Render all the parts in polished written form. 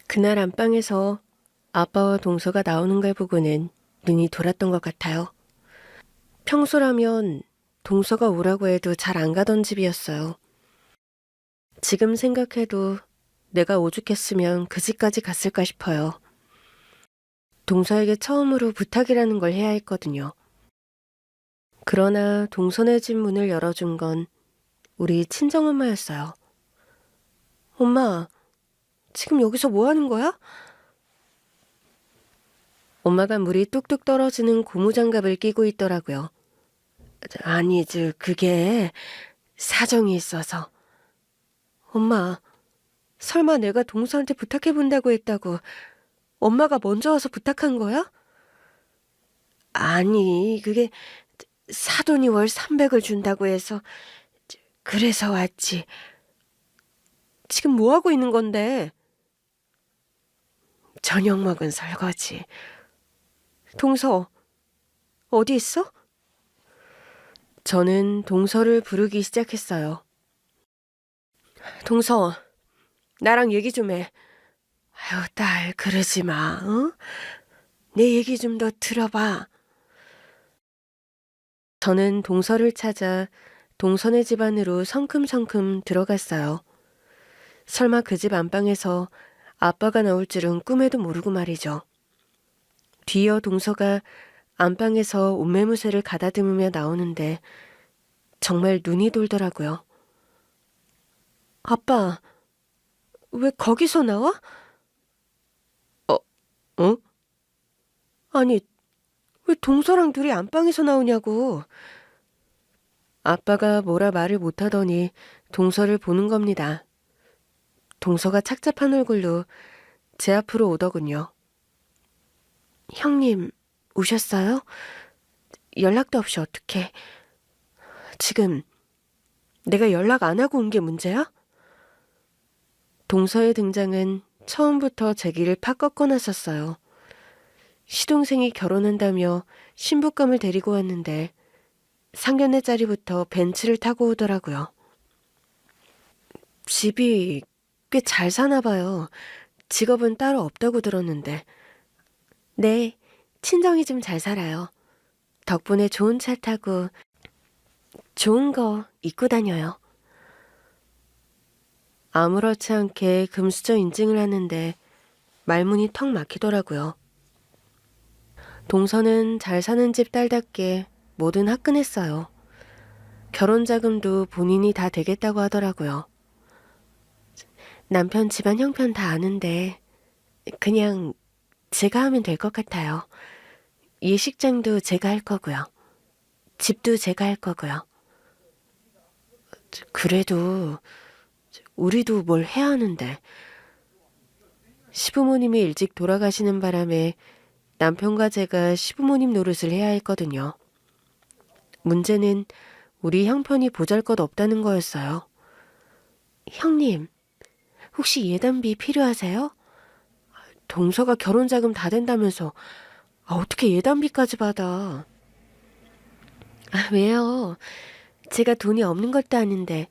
그날 안방에서 아빠와 동서가 나오는 걸 보고는 눈이 돌았던 것 같아요. 평소라면 동서가 오라고 해도 잘 안 가던 집이었어요. 지금 생각해도 내가 오죽했으면 그 집까지 갔을까 싶어요. 동서에게 처음으로 부탁이라는 걸 해야 했거든요. 그러나 동서네 집 문을 열어준 건 우리 친정엄마였어요. 엄마, 지금 여기서 뭐 하는 거야? 엄마가 물이 뚝뚝 떨어지는 고무장갑을 끼고 있더라고요. 아니, 그게 사정이 있어서. 엄마, 설마 내가 동서한테 부탁해본다고 했다고 엄마가 먼저 와서 부탁한 거야? 아니, 그게 사돈이 월 300을 준다고 해서 그래서 왔지. 지금 뭐 하고 있는 건데? 저녁 먹은 설거지. 동서, 어디 있어? 저는 동서를 부르기 시작했어요. 동서, 나랑 얘기 좀 해. 아유, 딸, 그러지 마, 어? 내 얘기 좀 더 들어봐. 저는 동서를 찾아 동서네 집 안으로 성큼성큼 들어갔어요. 설마 그 집 안방에서 아빠가 나올 줄은 꿈에도 모르고 말이죠. 뒤이어 동서가 안방에서 옷매무새를 가다듬으며 나오는데 정말 눈이 돌더라고요. 아빠, 왜 거기서 나와? 어? 아니, 왜 동서랑 둘이 안방에서 나오냐고. 아빠가 뭐라 말을 못하더니 동서를 보는 겁니다. 동서가 착잡한 얼굴로 제 앞으로 오더군요. 형님, 오셨어요? 연락도 없이 어떡해. 지금 내가 연락 안 하고 온 게 문제야? 동서의 등장은 처음부터 제 길을 팍 꺾어놨었어요. 시동생이 결혼한다며 신부감을 데리고 왔는데 상견례 자리부터 벤츠를 타고 오더라고요. 집이 꽤 잘 사나 봐요. 직업은 따로 없다고 들었는데. 네, 친정이 좀 잘 살아요. 덕분에 좋은 차 타고 좋은 거 입고 다녀요. 아무렇지 않게 금수저 인증을 하는데 말문이 턱 막히더라고요. 동서는 잘 사는 집 딸답게 뭐든 화끈했어요. 결혼 자금도 본인이 다 되겠다고 하더라고요. 남편 집안 형편 다 아는데 그냥 제가 하면 될 것 같아요. 예식장도 제가 할 거고요. 집도 제가 할 거고요. 그래도 우리도 뭘 해야 하는데. 시부모님이 일찍 돌아가시는 바람에 남편과 제가 시부모님 노릇을 해야 했거든요. 문제는 우리 형편이 보잘것없다는 거였어요. 형님, 혹시 예단비 필요하세요? 동서가 결혼 자금 다 된다면서 어떻게 예단비까지 받아? 왜요? 제가 돈이 없는 것도 아닌데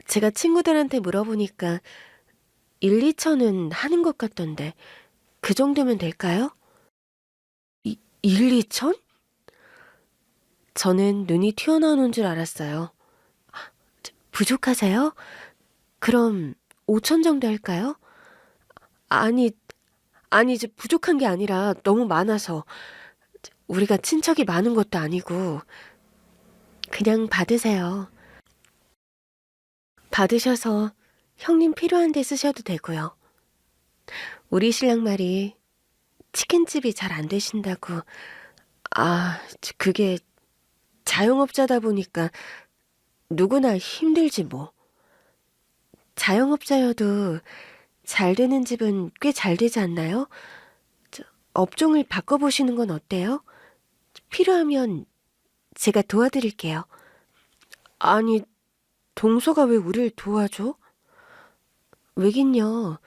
제가 친구들한테 물어보니까 1, 2천은 하는 것 같던데 그 정도면 될까요? 1, 2천? 저는 눈이 튀어나오는 줄 알았어요. 부족하세요? 그럼 5천 정도 할까요? 아니, 이제 부족한 게 아니라 너무 많아서 우리가 친척이 많은 것도 아니고 그냥 받으세요. 받으셔서 형님 필요한 데 쓰셔도 되고요. 우리 신랑 말이 치킨집이 잘 안 되신다고. 그게 자영업자다 보니까 누구나 힘들지 뭐. 자영업자여도 잘 되는 집은 꽤 잘 되지 않나요? 업종을 바꿔보시는 건 어때요? 필요하면 제가 도와드릴게요. 아니, 동서가 왜 우리를 도와줘? 왜긴요.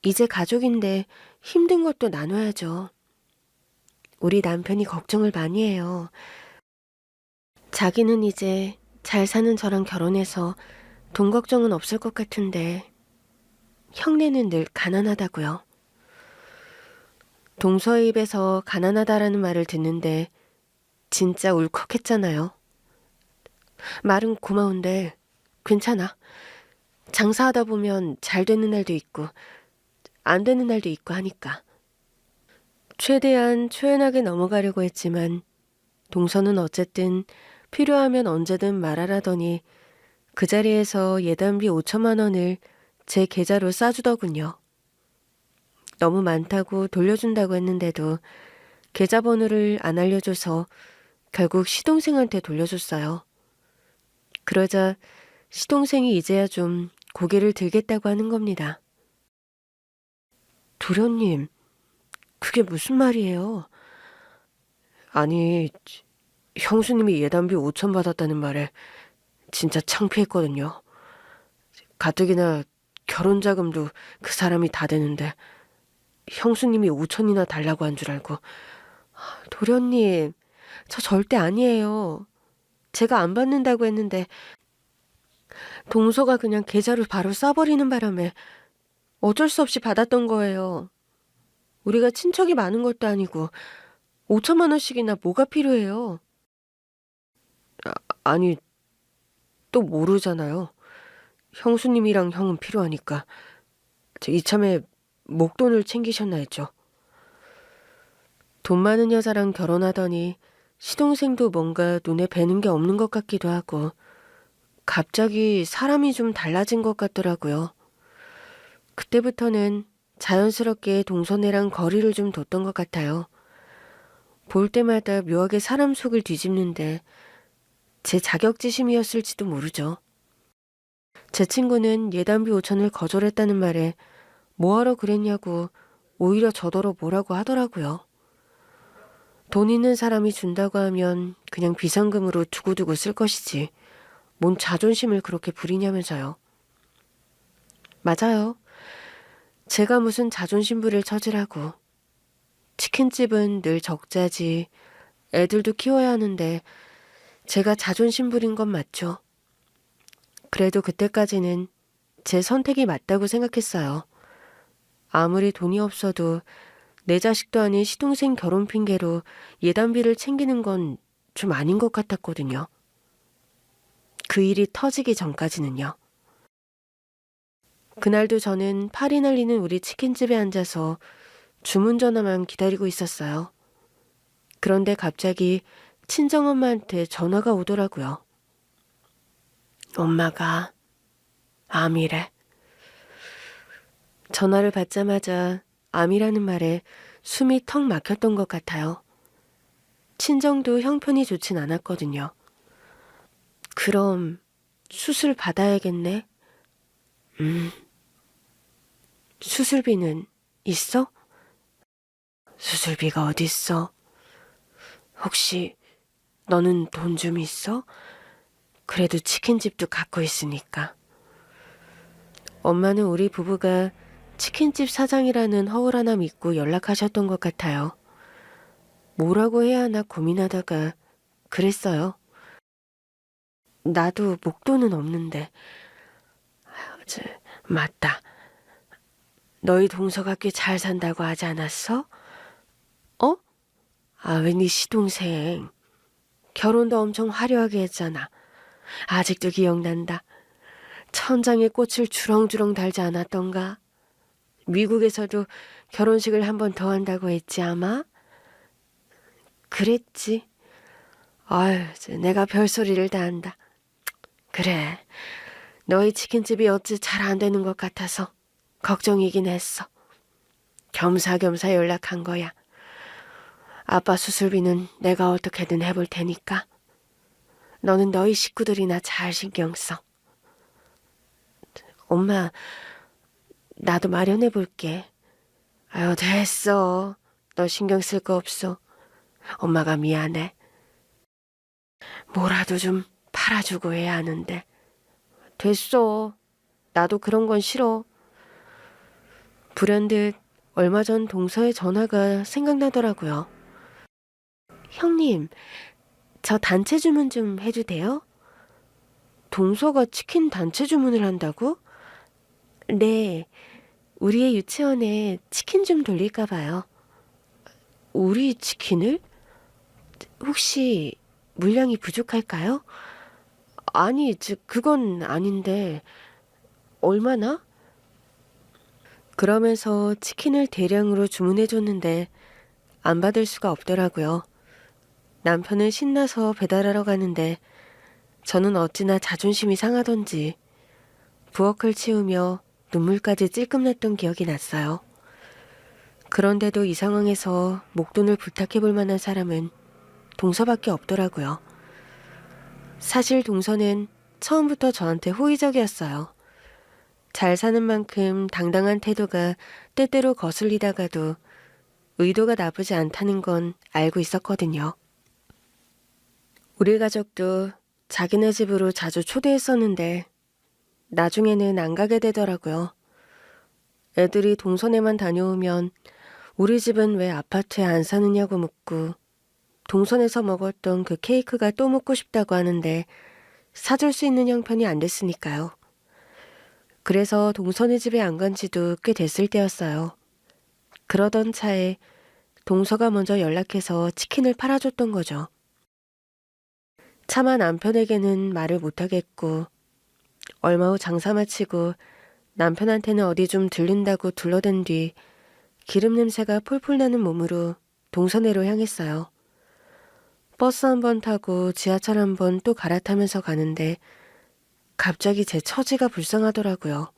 이제 가족인데 힘든 것도 나눠야죠. 우리 남편이 걱정을 많이 해요. 자기는 이제 잘 사는 저랑 결혼해서 돈 걱정은 없을 것 같은데 형네는 늘 가난하다고요. 동서의 입에서 가난하다라는 말을 듣는데 진짜 울컥했잖아요. 말은 고마운데 괜찮아. 장사하다 보면 잘 되는 날도 있고 안 되는 날도 있고 하니까. 최대한 초연하게 넘어가려고 했지만 동서는 어쨌든 필요하면 언제든 말하라더니 그 자리에서 예단비 5천만 원을 제 계좌로 싸주더군요. 너무 많다고 돌려준다고 했는데도 계좌번호를 안 알려줘서 결국 시동생한테 돌려줬어요. 그러자 시동생이 이제야 좀 고개를 들겠다고 하는 겁니다. 도련님, 그게 무슨 말이에요? 아니, 형수님이 예단비 5천 받았다는 말에 진짜 창피했거든요. 가뜩이나 결혼자금도 그 사람이 다 되는데 형수님이 5천이나 달라고 한 줄 알고. 도련님, 저 절대 아니에요. 제가 안 받는다고 했는데 동서가 그냥 계좌로 바로 써버리는 바람에 어쩔 수 없이 받았던 거예요. 우리가 친척이 많은 것도 아니고 5천만 원씩이나 뭐가 필요해요? 아니, 또 모르잖아요. 형수님이랑 형은 필요하니까. 이참에 목돈을 챙기셨나 했죠. 돈 많은 여자랑 결혼하더니 시동생도 뭔가 눈에 뵈는 게 없는 것 같기도 하고 갑자기 사람이 좀 달라진 것 같더라고요. 그때부터는 자연스럽게 동서네랑 거리를 좀 뒀던 것 같아요. 볼 때마다 묘하게 사람 속을 뒤집는데 제 자격지심이었을지도 모르죠. 제 친구는 예단비 5천을 거절했다는 말에 뭐하러 그랬냐고 오히려 저더러 뭐라고 하더라고요. 돈 있는 사람이 준다고 하면 그냥 비상금으로 두고두고 쓸 것이지 뭔 자존심을 그렇게 부리냐면서요. 맞아요. 제가 무슨 자존심 부릴 처지라고. 치킨집은 늘 적자지. 애들도 키워야 하는데 제가 자존심 부린 건 맞죠. 그래도 그때까지는 제 선택이 맞다고 생각했어요. 아무리 돈이 없어도 내 자식도 아닌 시동생 결혼 핑계로 예단비를 챙기는 건 좀 아닌 것 같았거든요. 그 일이 터지기 전까지는요. 그날도 저는 팔이 날리는 우리 치킨집에 앉아서 주문 전화만 기다리고 있었어요. 그런데 갑자기 친정엄마한테 전화가 오더라고요. 엄마가 암이래. 전화를 받자마자 암이라는 말에 숨이 턱 막혔던 것 같아요. 친정도 형편이 좋진 않았거든요. 그럼 수술 받아야겠네? 수술비는 있어? 수술비가 어딨어? 혹시 너는 돈 좀 있어? 그래도 치킨집도 갖고 있으니까. 엄마는 우리 부부가 치킨집 사장이라는 허울 하나 믿고 연락하셨던 것 같아요. 뭐라고 해야 하나 고민하다가 그랬어요. 나도 목돈은 없는데. 맞다. 너희 동서가 꽤 잘 산다고 하지 않았어? 어? 왜 네 시동생. 결혼도 엄청 화려하게 했잖아. 아직도 기억난다. 천장에 꽃을 주렁주렁 달지 않았던가? 미국에서도 결혼식을 한 번 더 한다고 했지 아마? 그랬지. 아유, 내가 별소리를 다 한다. 그래, 너희 치킨집이 어찌 잘 안 되는 것 같아서 걱정이긴 했어. 겸사겸사 연락한 거야. 아빠 수술비는 내가 어떻게든 해볼 테니까. 너는 너희 식구들이나 잘 신경 써. 엄마, 나도 마련해 볼게. 아유, 됐어. 너 신경 쓸 거 없어. 엄마가 미안해. 뭐라도 좀 팔아주고 해야 하는데. 됐어. 나도 그런 건 싫어. 불현듯 얼마 전 동서의 전화가 생각나더라고요. 형님, 저 단체 주문 좀 해도 돼요? 동서가 치킨 단체 주문을 한다고? 네. 우리의 유치원에 치킨 좀 돌릴까 봐요. 우리 치킨을? 혹시 물량이 부족할까요? 아니, 그건 아닌데 얼마나? 그러면서 치킨을 대량으로 주문해줬는데 안 받을 수가 없더라고요. 남편은 신나서 배달하러 가는데 저는 어찌나 자존심이 상하던지 부엌을 치우며 눈물까지 찔끔 났던 기억이 났어요. 그런데도 이 상황에서 목돈을 부탁해 볼 만한 사람은 동서밖에 없더라고요. 사실 동서는 처음부터 저한테 호의적이었어요. 잘 사는 만큼 당당한 태도가 때때로 거슬리다가도 의도가 나쁘지 않다는 건 알고 있었거든요. 우리 가족도 자기네 집으로 자주 초대했었는데 나중에는 안 가게 되더라고요. 애들이 동선에만 다녀오면 우리 집은 왜 아파트에 안 사느냐고 묻고 동선에서 먹었던 그 케이크가 또 먹고 싶다고 하는데 사줄 수 있는 형편이 안 됐으니까요. 그래서 동선의 집에 안 간 지도 꽤 됐을 때였어요. 그러던 차에 동서가 먼저 연락해서 치킨을 팔아줬던 거죠. 차마 남편에게는 말을 못하겠고 얼마 후 장사 마치고 남편한테는 어디 좀 들른다고 둘러댄 뒤 기름 냄새가 폴폴 나는 몸으로 동선회로 향했어요. 버스 한 번 타고 지하철 한 번 또 갈아타면서 가는데 갑자기 제 처지가 불쌍하더라고요.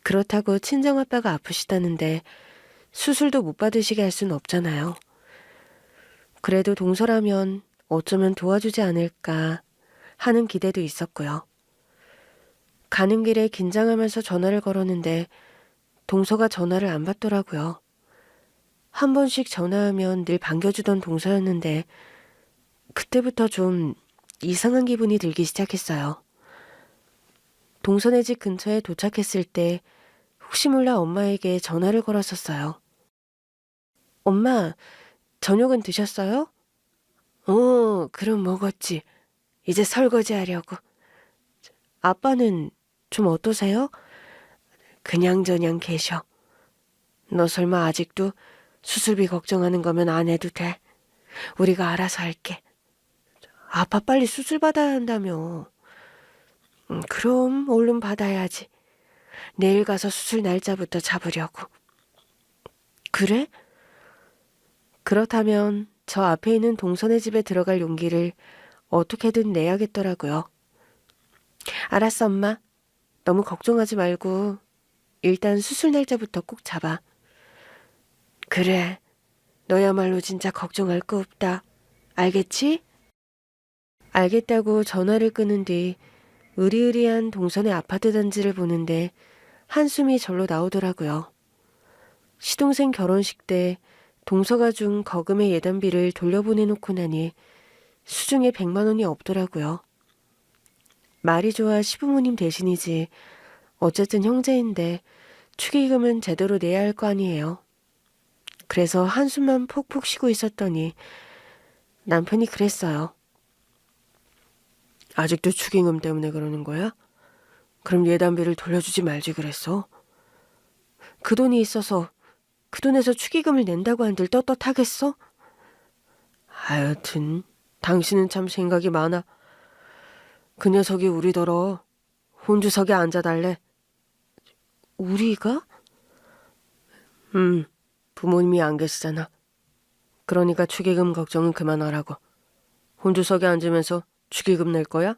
그렇다고 친정아빠가 아프시다는데 수술도 못 받으시게 할 순 없잖아요. 그래도 동서라면 어쩌면 도와주지 않을까 하는 기대도 있었고요. 가는 길에 긴장하면서 전화를 걸었는데 동서가 전화를 안 받더라고요. 한 번씩 전화하면 늘 반겨주던 동서였는데 그때부터 좀 이상한 기분이 들기 시작했어요. 동서네 집 근처에 도착했을 때 혹시 몰라 엄마에게 전화를 걸었었어요. 엄마, 저녁은 드셨어요? 그럼 먹었지. 이제 설거지 하려고. 아빠는 좀 어떠세요? 그냥저냥 계셔. 너 설마 아직도 수술비 걱정하는 거면 안 해도 돼. 우리가 알아서 할게. 아빠 빨리 수술 받아야 한다며. 그럼 얼른 받아야지. 내일 가서 수술 날짜부터 잡으려고. 그래? 그렇다면 저 앞에 있는 동선의 집에 들어갈 용기를 어떻게든 내야겠더라고요. 알았어, 엄마. 너무 걱정하지 말고 일단 수술 날짜부터 꼭 잡아. 그래. 너야말로 진짜 걱정할 거 없다. 알겠지? 알겠다고 전화를 끊은 뒤 으리으리한 동선의 아파트 단지를 보는데 한숨이 절로 나오더라고요. 시동생 결혼식 때 동서가 준 거금의 예단비를 돌려보내놓고 나니 수중에 100만 원이 없더라고요. 말이 좋아 시부모님 대신이지 어쨌든 형제인데 축의금은 제대로 내야 할 거 아니에요. 그래서 한숨만 폭폭 쉬고 있었더니 남편이 그랬어요. 아직도 축의금 때문에 그러는 거야? 그럼 예단비를 돌려주지 말지 그랬어? 그 돈이 있어서 그 돈에서 축의금을 낸다고 한들 떳떳하겠어? 하여튼 당신은 참 생각이 많아. 그 녀석이 우리더러 혼주석에 앉아달래. 우리가? 부모님이 안 계시잖아. 그러니까 축의금 걱정은 그만하라고. 혼주석에 앉으면서 축의금 낼 거야?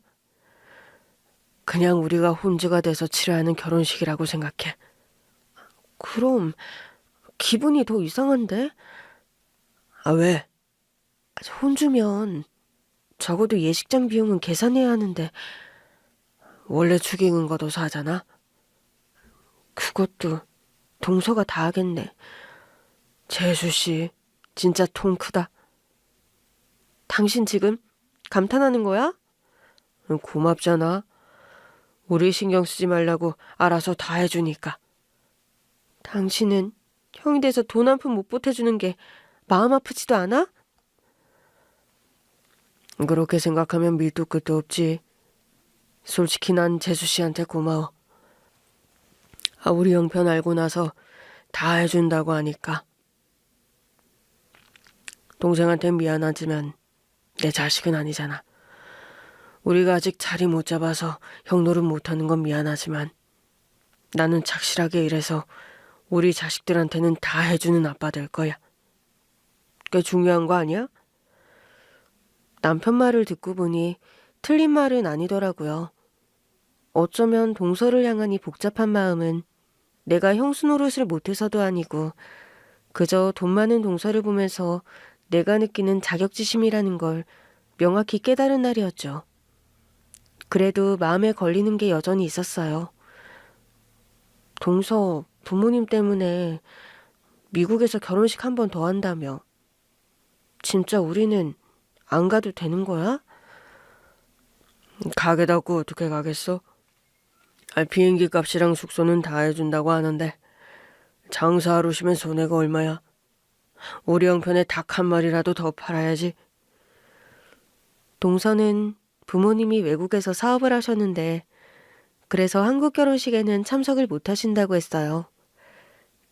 그냥 우리가 혼주가 돼서 치러하는 결혼식이라고 생각해. 그럼 기분이 더 이상한데? 아, 왜? 혼주면 적어도 예식장 비용은 계산해야 하는데 원래 축의금 걷어서 하잖아. 그것도 동서가 다 하겠네. 재수씨 진짜 통 크다. 당신 지금 감탄하는 거야? 고맙잖아. 우리 신경 쓰지 말라고 알아서 다 해주니까. 당신은 형이 돼서 돈 한 푼 못 보태주는 게 마음 아프지도 않아? 그렇게 생각하면 밀도 끝도 없지. 솔직히 난 재수 씨한테 고마워. 우리 형편 알고 나서 다 해준다고 하니까. 동생한텐 미안하지만 내 자식은 아니잖아. 우리가 아직 자리 못 잡아서 형 노릇 못하는 건 미안하지만 나는 착실하게 일해서 우리 자식들한테는 다 해주는 아빠 될 거야. 꽤 중요한 거 아니야? 남편 말을 듣고 보니 틀린 말은 아니더라고요. 어쩌면 동서를 향한 이 복잡한 마음은 내가 형수 노릇을 못해서도 아니고 그저 돈 많은 동서를 보면서 내가 느끼는 자격지심이라는 걸 명확히 깨달은 날이었죠. 그래도 마음에 걸리는 게 여전히 있었어요. 동서 부모님 때문에 미국에서 결혼식 한 번 더 한다며. 진짜 우리는 안 가도 되는 거야? 가게다고 어떻게 가겠어? 비행기 값이랑 숙소는 다 해준다고 하는데 장사하러 쉬면 손해가 얼마야? 우리 형편에 닭 한 마리라도 더 팔아야지. 동서는 부모님이 외국에서 사업을 하셨는데 그래서 한국 결혼식에는 참석을 못 하신다고 했어요.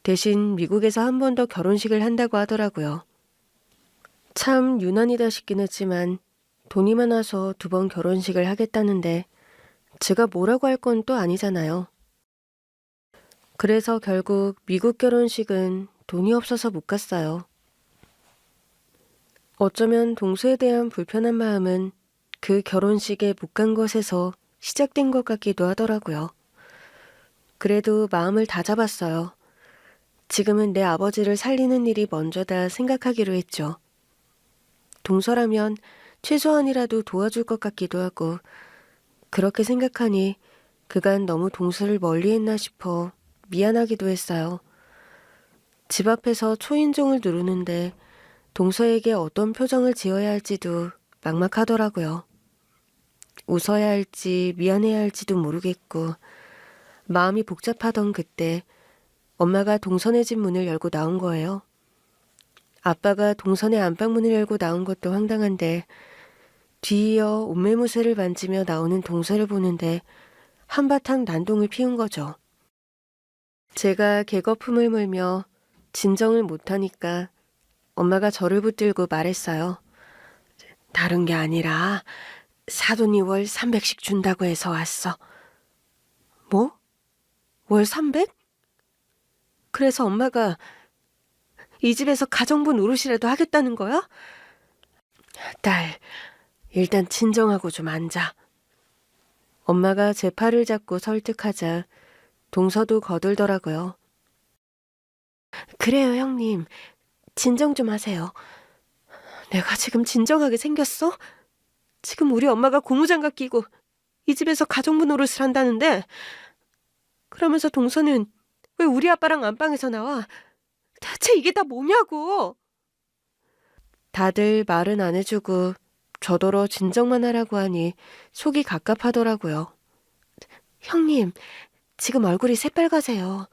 대신 미국에서 한 번 더 결혼식을 한다고 하더라고요. 참 유난이다 싶긴 했지만 돈이 많아서 2번 결혼식을 하겠다는데 제가 뭐라고 할 건 또 아니잖아요. 그래서 결국 미국 결혼식은 돈이 없어서 못 갔어요. 어쩌면 동서에 대한 불편한 마음은 그 결혼식에 못 간 것에서 시작된 것 같기도 하더라고요. 그래도 마음을 다잡았어요. 지금은 내 아버지를 살리는 일이 먼저다 생각하기로 했죠. 동서라면 최소한이라도 도와줄 것 같기도 하고 그렇게 생각하니 그간 너무 동서를 멀리했나 싶어 미안하기도 했어요. 집 앞에서 초인종을 누르는데 동서에게 어떤 표정을 지어야 할지도 막막하더라고요. 웃어야 할지 미안해야 할지도 모르겠고 마음이 복잡하던 그때 엄마가 동선의 집 문을 열고 나온 거예요. 아빠가 동선의 안방문을 열고 나온 것도 황당한데 뒤이어 옷매무새를 만지며 나오는 동서를 보는데 한바탕 난동을 피운 거죠. 제가 개거품을 물며 진정을 못하니까 엄마가 저를 붙들고 말했어요. 다른 게 아니라 사돈이 월 300씩 준다고 해서 왔어. 뭐? 월 300? 그래서 엄마가 이 집에서 가정부 노릇이라도 하겠다는 거야? 딸, 일단 진정하고 좀 앉아. 엄마가 제 팔을 잡고 설득하자 동서도 거들더라고요. 그래요, 형님. 진정 좀 하세요. 내가 지금 진정하게 생겼어? 지금 우리 엄마가 고무장갑 끼고 이 집에서 가정부 노릇을 한다는데 그러면서 동서는 왜 우리 아빠랑 안방에서 나와? 대체 이게 다 뭐냐고. 다들 말은 안 해주고 저더러 진정만 하라고 하니 속이 갑갑하더라고요. 형님, 지금 얼굴이 새빨가세요.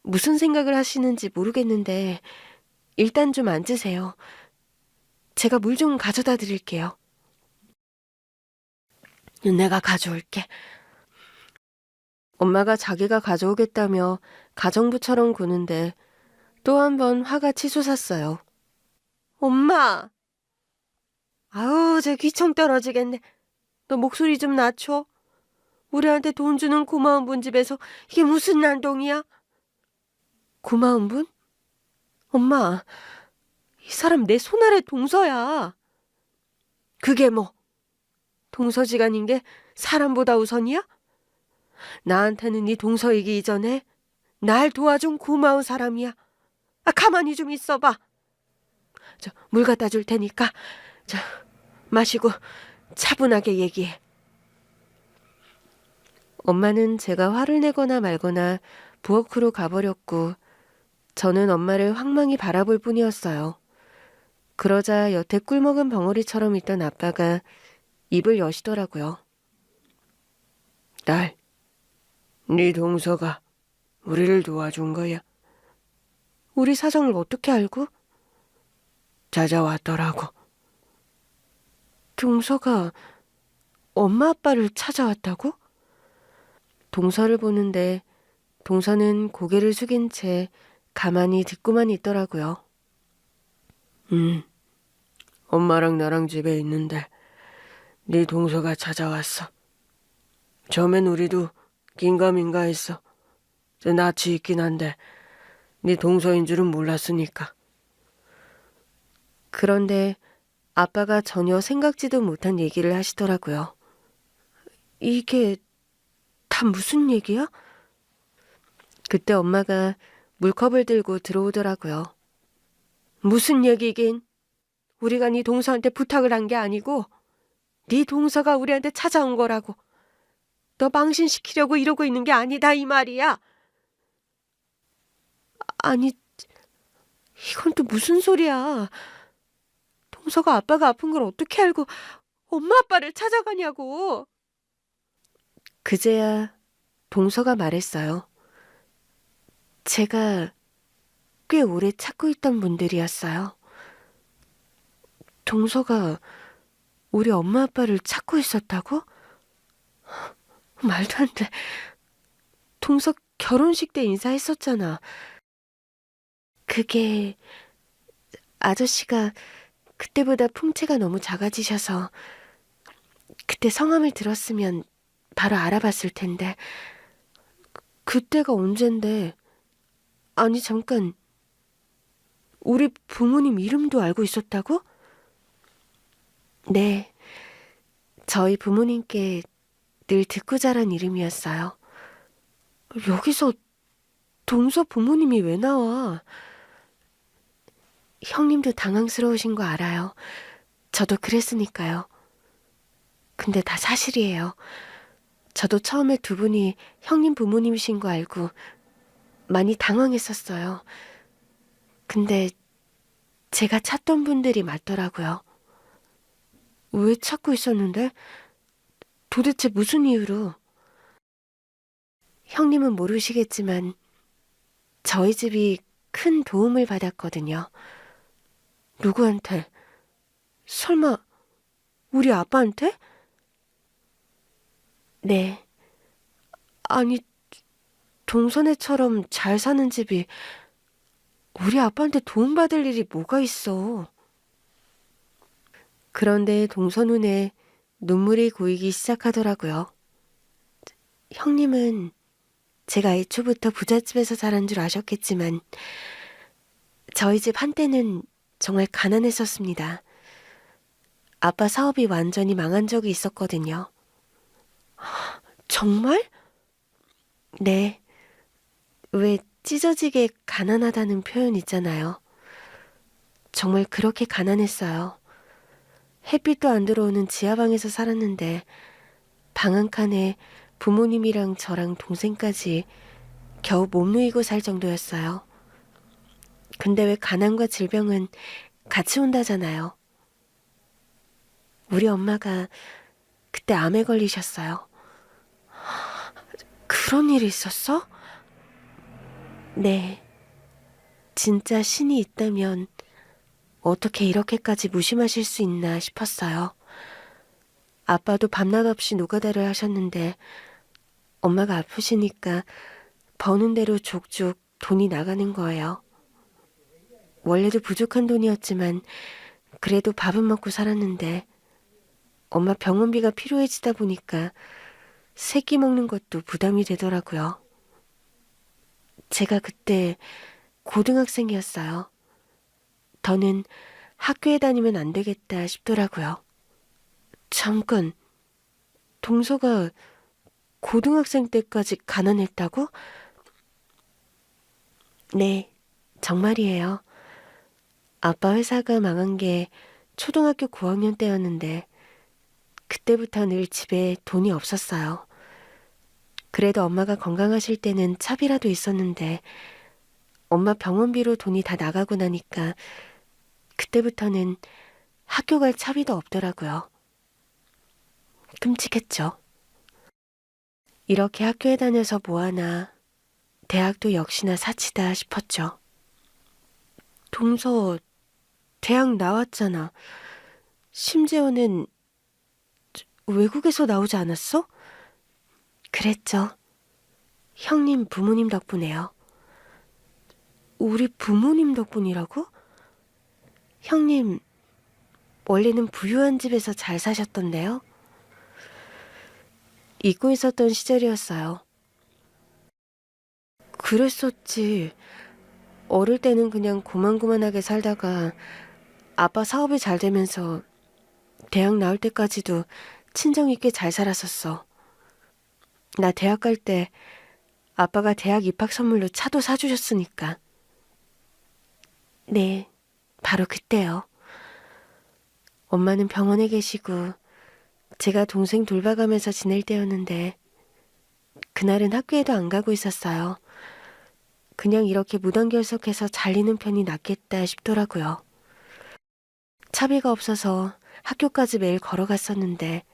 무슨 생각을 하시는지 모르겠는데 일단 좀 앉으세요. 제가 물 좀 가져다 드릴게요. 내가 가져올게. 엄마가 자기가 가져오겠다며 가정부처럼 구는데 또 한 번 화가 치솟았어요. 엄마! 아우, 제 귀청 떨어지겠네. 너 목소리 좀 낮춰. 우리한테 돈 주는 고마운 분 집에서 이게 무슨 난동이야? 고마운 분? 엄마, 이 사람 내 손아래 동서야. 그게 뭐? 동서지간인 게 사람보다 우선이야? 나한테는 네 동서이기 이전에 날 도와준 고마운 사람이야. 가만히 좀 있어봐. 물 갖다 줄 테니까 마시고 차분하게 얘기해. 엄마는 제가 화를 내거나 말거나 부엌으로 가버렸고 저는 엄마를 황망히 바라볼 뿐이었어요. 그러자 여태 꿀먹은 벙어리처럼 있던 아빠가 입을 여시더라고요. 딸, 네 동서가 우리를 도와준 거야. 우리 사정을 어떻게 알고? 찾아왔더라고. 동서가 엄마 아빠를 찾아왔다고? 동서를 보는데 동서는 고개를 숙인 채 가만히 듣고만 있더라고요. 엄마랑 나랑 집에 있는데 네 동서가 찾아왔어. 처음엔 우리도 긴가민가 했어. 낯이 있긴 한데 네 동서인 줄은 몰랐으니까. 그런데 아빠가 전혀 생각지도 못한 얘기를 하시더라고요. 이게 다 무슨 얘기야? 그때 엄마가 물컵을 들고 들어오더라고요. 무슨 얘기긴? 우리가 네 동서한테 부탁을 한 게 아니고 네 동서가 우리한테 찾아온 거라고. 너 망신시키려고 이러고 있는 게 아니다 이 말이야. 아니, 이건 또 무슨 소리야. 동서가 아빠가 아픈 걸 어떻게 알고 엄마 아빠를 찾아가냐고. 그제야 동서가 말했어요. 제가 꽤 오래 찾고 있던 분들이었어요. 동서가 우리 엄마 아빠를 찾고 있었다고? 말도 안 돼. 동서 결혼식 때 인사했었잖아. 그게 아저씨가 그때보다 풍채가 너무 작아지셔서 그때 성함을 들었으면 바로 알아봤을 텐데 그때가 언젠데. 아니 잠깐, 우리 부모님 이름도 알고 있었다고? 네, 저희 부모님께 늘 듣고 자란 이름이었어요. 여기서 동서 부모님이 왜 나와? 형님도 당황스러우신 거 알아요. 저도 그랬으니까요. 근데 다 사실이에요. 저도 처음에 두 분이 형님 부모님이신 거 알고 많이 당황했었어요. 근데 제가 찾던 분들이 맞더라고요. 왜 찾고 있었는데? 도대체 무슨 이유로? 형님은 모르시겠지만 저희 집이 큰 도움을 받았거든요. 누구한테? 설마 우리 아빠한테? 네. 아니, 동선애처럼 잘 사는 집이 우리 아빠한테 도움받을 일이 뭐가 있어. 그런데 동서 눈에 눈물이 고이기 시작하더라고요. 형님은 제가 애초부터 부잣집에서 자란 줄 아셨겠지만 저희 집 한때는 정말 가난했었습니다. 아빠 사업이 완전히 망한 적이 있었거든요. 정말? 네. 왜 찢어지게 가난하다는 표현 있잖아요. 정말 그렇게 가난했어요. 햇빛도 안 들어오는 지하방에서 살았는데 방 한 칸에 부모님이랑 저랑 동생까지 겨우 몸 누이고 살 정도였어요. 근데 왜 가난과 질병은 같이 온다잖아요. 우리 엄마가 그때 암에 걸리셨어요. 그런 일이 있었어? 네. 진짜 신이 있다면 어떻게 이렇게까지 무심하실 수 있나 싶었어요. 아빠도 밤낮 없이 노가다를 하셨는데 엄마가 아프시니까 버는 대로 족족 돈이 나가는 거예요. 원래도 부족한 돈이었지만 그래도 밥은 먹고 살았는데 엄마 병원비가 필요해지다 보니까 세끼 먹는 것도 부담이 되더라고요. 제가 그때 고등학생이었어요. 더는 학교에 다니면 안 되겠다 싶더라고요. 잠깐, 동서가 고등학생 때까지 가난했다고? 네, 정말이에요. 아빠 회사가 망한 게 초등학교 고학년 때였는데 그때부터 늘 집에 돈이 없었어요. 그래도 엄마가 건강하실 때는 차비라도 있었는데 엄마 병원비로 돈이 다 나가고 나니까 그때부터는 학교 갈 차비도 없더라고요. 끔찍했죠. 이렇게 학교에 다녀서 뭐하나, 대학도 역시나 사치다 싶었죠. 동서 대학 나왔잖아. 심지어는 외국에서 나오지 않았어? 그랬죠. 형님 부모님 덕분에요. 우리 부모님 덕분이라고? 형님, 원래는 부유한 집에서 잘 사셨던데요? 잊고 있었던 시절이었어요. 그랬었지. 어릴 때는 그냥 고만고만하게 살다가 아빠 사업이 잘 되면서 대학 나올 때까지도 친정이 꽤 잘 살았었어. 나 대학 갈 때 아빠가 대학 입학 선물로 차도 사주셨으니까. 네, 바로 그때요. 엄마는 병원에 계시고 제가 동생 돌봐가면서 지낼 때였는데 그날은 학교에도 안 가고 있었어요. 그냥 이렇게 무단결석해서 잘리는 편이 낫겠다 싶더라고요. 차비가 없어서 학교까지 매일 걸어갔었는데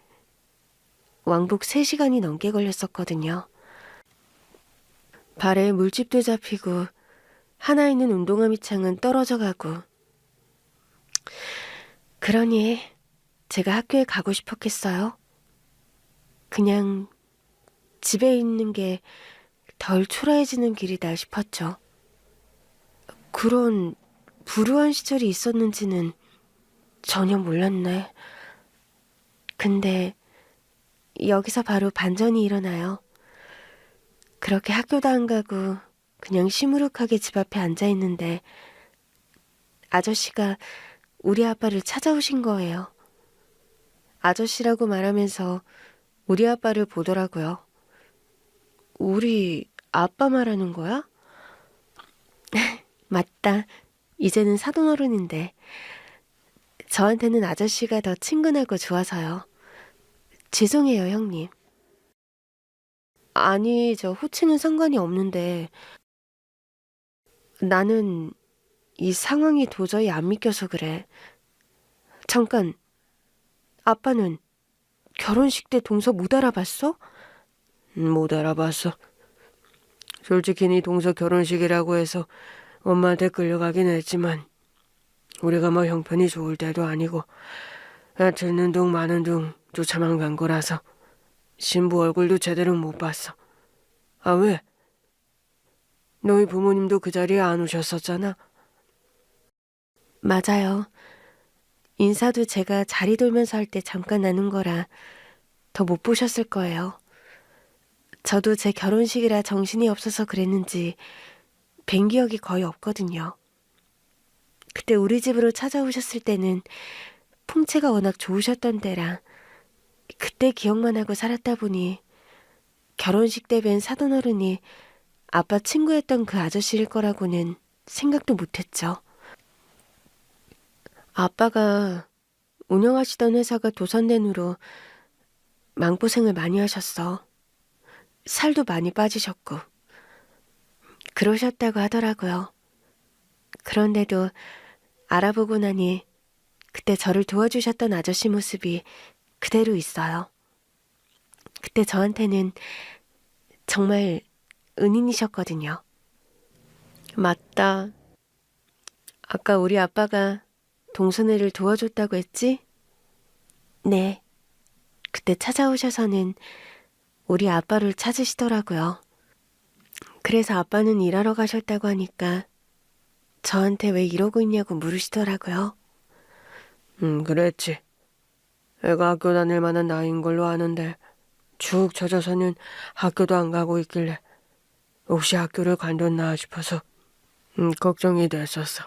왕복 3시간이 넘게 걸렸었거든요. 발에 물집도 잡히고 하나 있는 운동화 밑창은 떨어져 가고. 그러니 제가 학교에 가고 싶었겠어요? 그냥 집에 있는 게 덜 초라해지는 길이다 싶었죠. 그런 불우한 시절이 있었는지는 전혀 몰랐네. 근데 여기서 바로 반전이 일어나요. 그렇게 학교도 안 가고 그냥 시무룩하게 집 앞에 앉아 있는데 아저씨가 우리 아빠를 찾아오신 거예요. 아저씨라고 말하면서 우리 아빠를 보더라고요. 우리 아빠 말하는 거야? 맞다. 이제는 사돈어른인데 저한테는 아저씨가 더 친근하고 좋아서요. 죄송해요, 형님. 아니, 저 호칭은 상관이 없는데 나는 이 상황이 도저히 안 믿겨서 그래. 잠깐, 아빠는 결혼식 때 동서 못 알아봤어? 못 알아봤어. 솔직히 네 동서 결혼식이라고 해서 엄마한테 끌려가긴 했지만 우리가 뭐 형편이 좋을 때도 아니고 듣는 둥 마는 둥 쫓아만 간 거라서 신부 얼굴도 제대로 못 봤어. 아, 왜? 너희 부모님도 그 자리에 안 오셨었잖아. 맞아요. 인사도 제가 자리 돌면서 할 때 잠깐 나눈 거라 더 못 보셨을 거예요. 저도 제 결혼식이라 정신이 없어서 그랬는지 뵌 기억이 거의 없거든요. 그때 우리 집으로 찾아오셨을 때는 풍채가 워낙 좋으셨던 때라 그때 기억만 하고 살았다 보니 결혼식 때 뵌 사돈어른이 아빠 친구였던 그 아저씨일 거라고는 생각도 못했죠. 아빠가 운영하시던 회사가 도산된 후로 마음고생을 많이 하셨어. 살도 많이 빠지셨고. 그러셨다고 하더라고요. 그런데도 알아보고 나니 그때 저를 도와주셨던 아저씨 모습이 그대로 있어요. 그때 저한테는 정말 은인이셨거든요. 맞다. 아까 우리 아빠가 동선회를 도와줬다고 했지? 네. 그때 찾아오셔서는 우리 아빠를 찾으시더라고요. 그래서 아빠는 일하러 가셨다고 하니까 저한테 왜 이러고 있냐고 물으시더라고요. 그랬지. 애가 학교 다닐 만한 나이인 걸로 아는데 축 처져서는 학교도 안 가고 있길래 혹시 학교를 관뒀나 싶어서 걱정이 됐었어.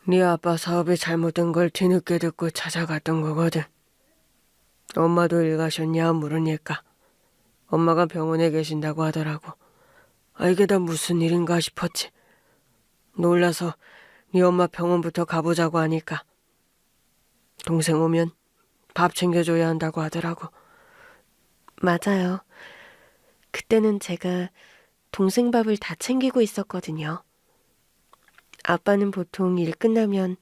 네 아빠 사업이 잘못된 걸 뒤늦게 듣고 찾아갔던 거거든. 엄마도 일 가셨냐 물으니까 엄마가 병원에 계신다고 하더라고. 아, 이게 다 무슨 일인가 싶었지. 놀라서 네 엄마 병원부터 가보자고 하니까 동생 오면 밥 챙겨줘야 한다고 하더라고. 맞아요. 그때는 제가 동생 밥을 다 챙기고 있었거든요. 아빠는 보통 일 끝나면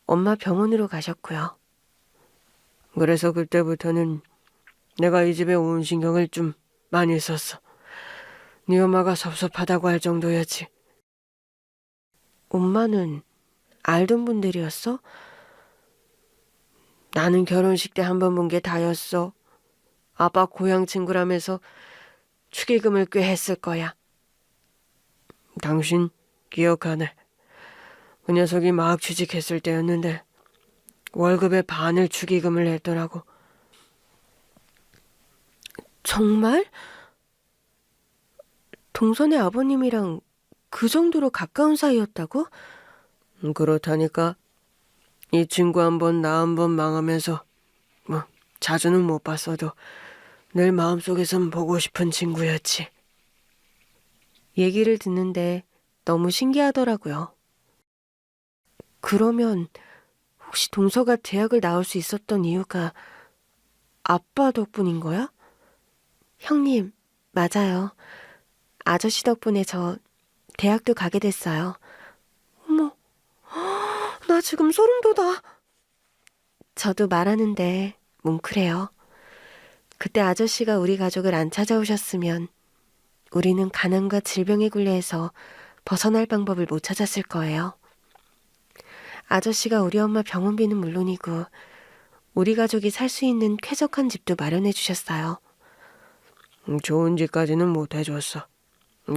엄마 병원으로 가셨고요. 그래서 그때부터는 내가 이 집에 온 신경을 좀 많이 썼어. 네 엄마가 섭섭하다고 할 정도였지. 엄마는 알던 분들이었어? 나는 결혼식 때 한 번 본 게 다였어. 아빠 고향 친구라면서 축의금을 꽤 했을 거야. 당신 기억하네. 그 녀석이 막 취직했을 때였는데 월급의 반을 축의금을 냈더라고. 정말? 동선의 아버님이랑 그 정도로 가까운 사이였다고? 그렇다니까. 이 친구 한 번 나 한 번 망하면서 뭐 자주는 못 봤어도 늘 마음속에선 보고 싶은 친구였지. 얘기를 듣는데 너무 신기하더라고요. 그러면 혹시 동서가 대학을 나올 수 있었던 이유가 아빠 덕분인 거야? 형님, 맞아요. 아저씨 덕분에 저 대학도 가게 됐어요. 어머, 나 지금 소름 돋아. 저도 말하는데 뭉클해요. 그때 아저씨가 우리 가족을 안 찾아오셨으면 우리는 가난과 질병에 굴레해서 벗어날 방법을 못 찾았을 거예요. 아저씨가 우리 엄마 병원비는 물론이고 우리 가족이 살 수 있는 쾌적한 집도 마련해 주셨어요. 좋은 집까지는 못 해줬어.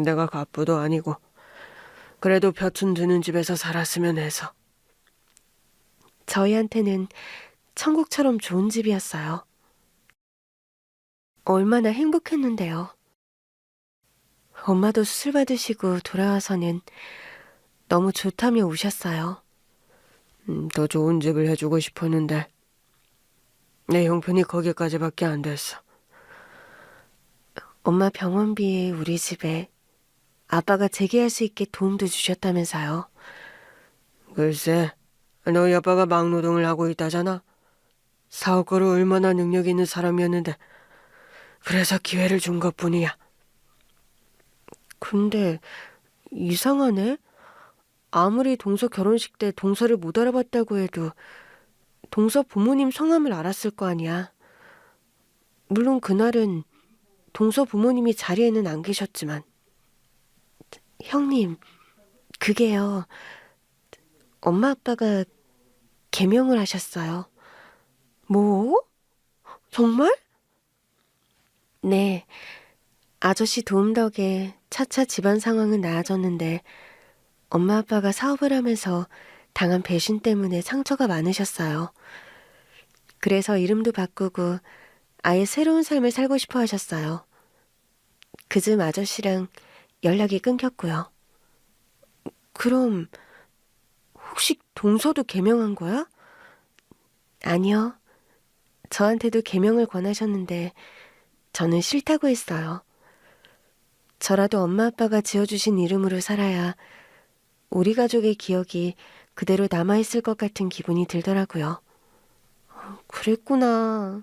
내가 갑부도 아니고 그래도 볕은 드는 집에서 살았으면 해서. 저희한테는 천국처럼 좋은 집이었어요. 얼마나 행복했는데요. 엄마도 수술 받으시고 돌아와서는 너무 좋다며 우셨어요. 더 좋은 집을 해주고 싶었는데 내 형편이 거기까지밖에 안 됐어. 엄마 병원비에 우리 집에 아빠가 재기할 수 있게 도움도 주셨다면서요. 글쎄, 너희 아빠가 막노동을 하고 있다잖아. 사업가로 얼마나 능력 있는 사람이었는데 그래서 기회를 준 것뿐이야. 근데 이상하네. 아무리 동서 결혼식 때 동서를 못 알아봤다고 해도 동서 부모님 성함을 알았을 거 아니야. 물론 그날은 동서 부모님이 자리에는 안 계셨지만. 형님, 그게요. 엄마 아빠가 개명을 하셨어요. 뭐? 정말? 네. 아저씨 도움 덕에 차차 집안 상황은 나아졌는데 엄마 아빠가 사업을 하면서 당한 배신 때문에 상처가 많으셨어요. 그래서 이름도 바꾸고 아예 새로운 삶을 살고 싶어 하셨어요. 그즈음 아저씨랑 연락이 끊겼고요. 그럼 혹시 동서도 개명한 거야? 아니요. 저한테도 개명을 권하셨는데 저는 싫다고 했어요. 저라도 엄마 아빠가 지어주신 이름으로 살아야 우리 가족의 기억이 그대로 남아있을 것 같은 기분이 들더라고요. 그랬구나.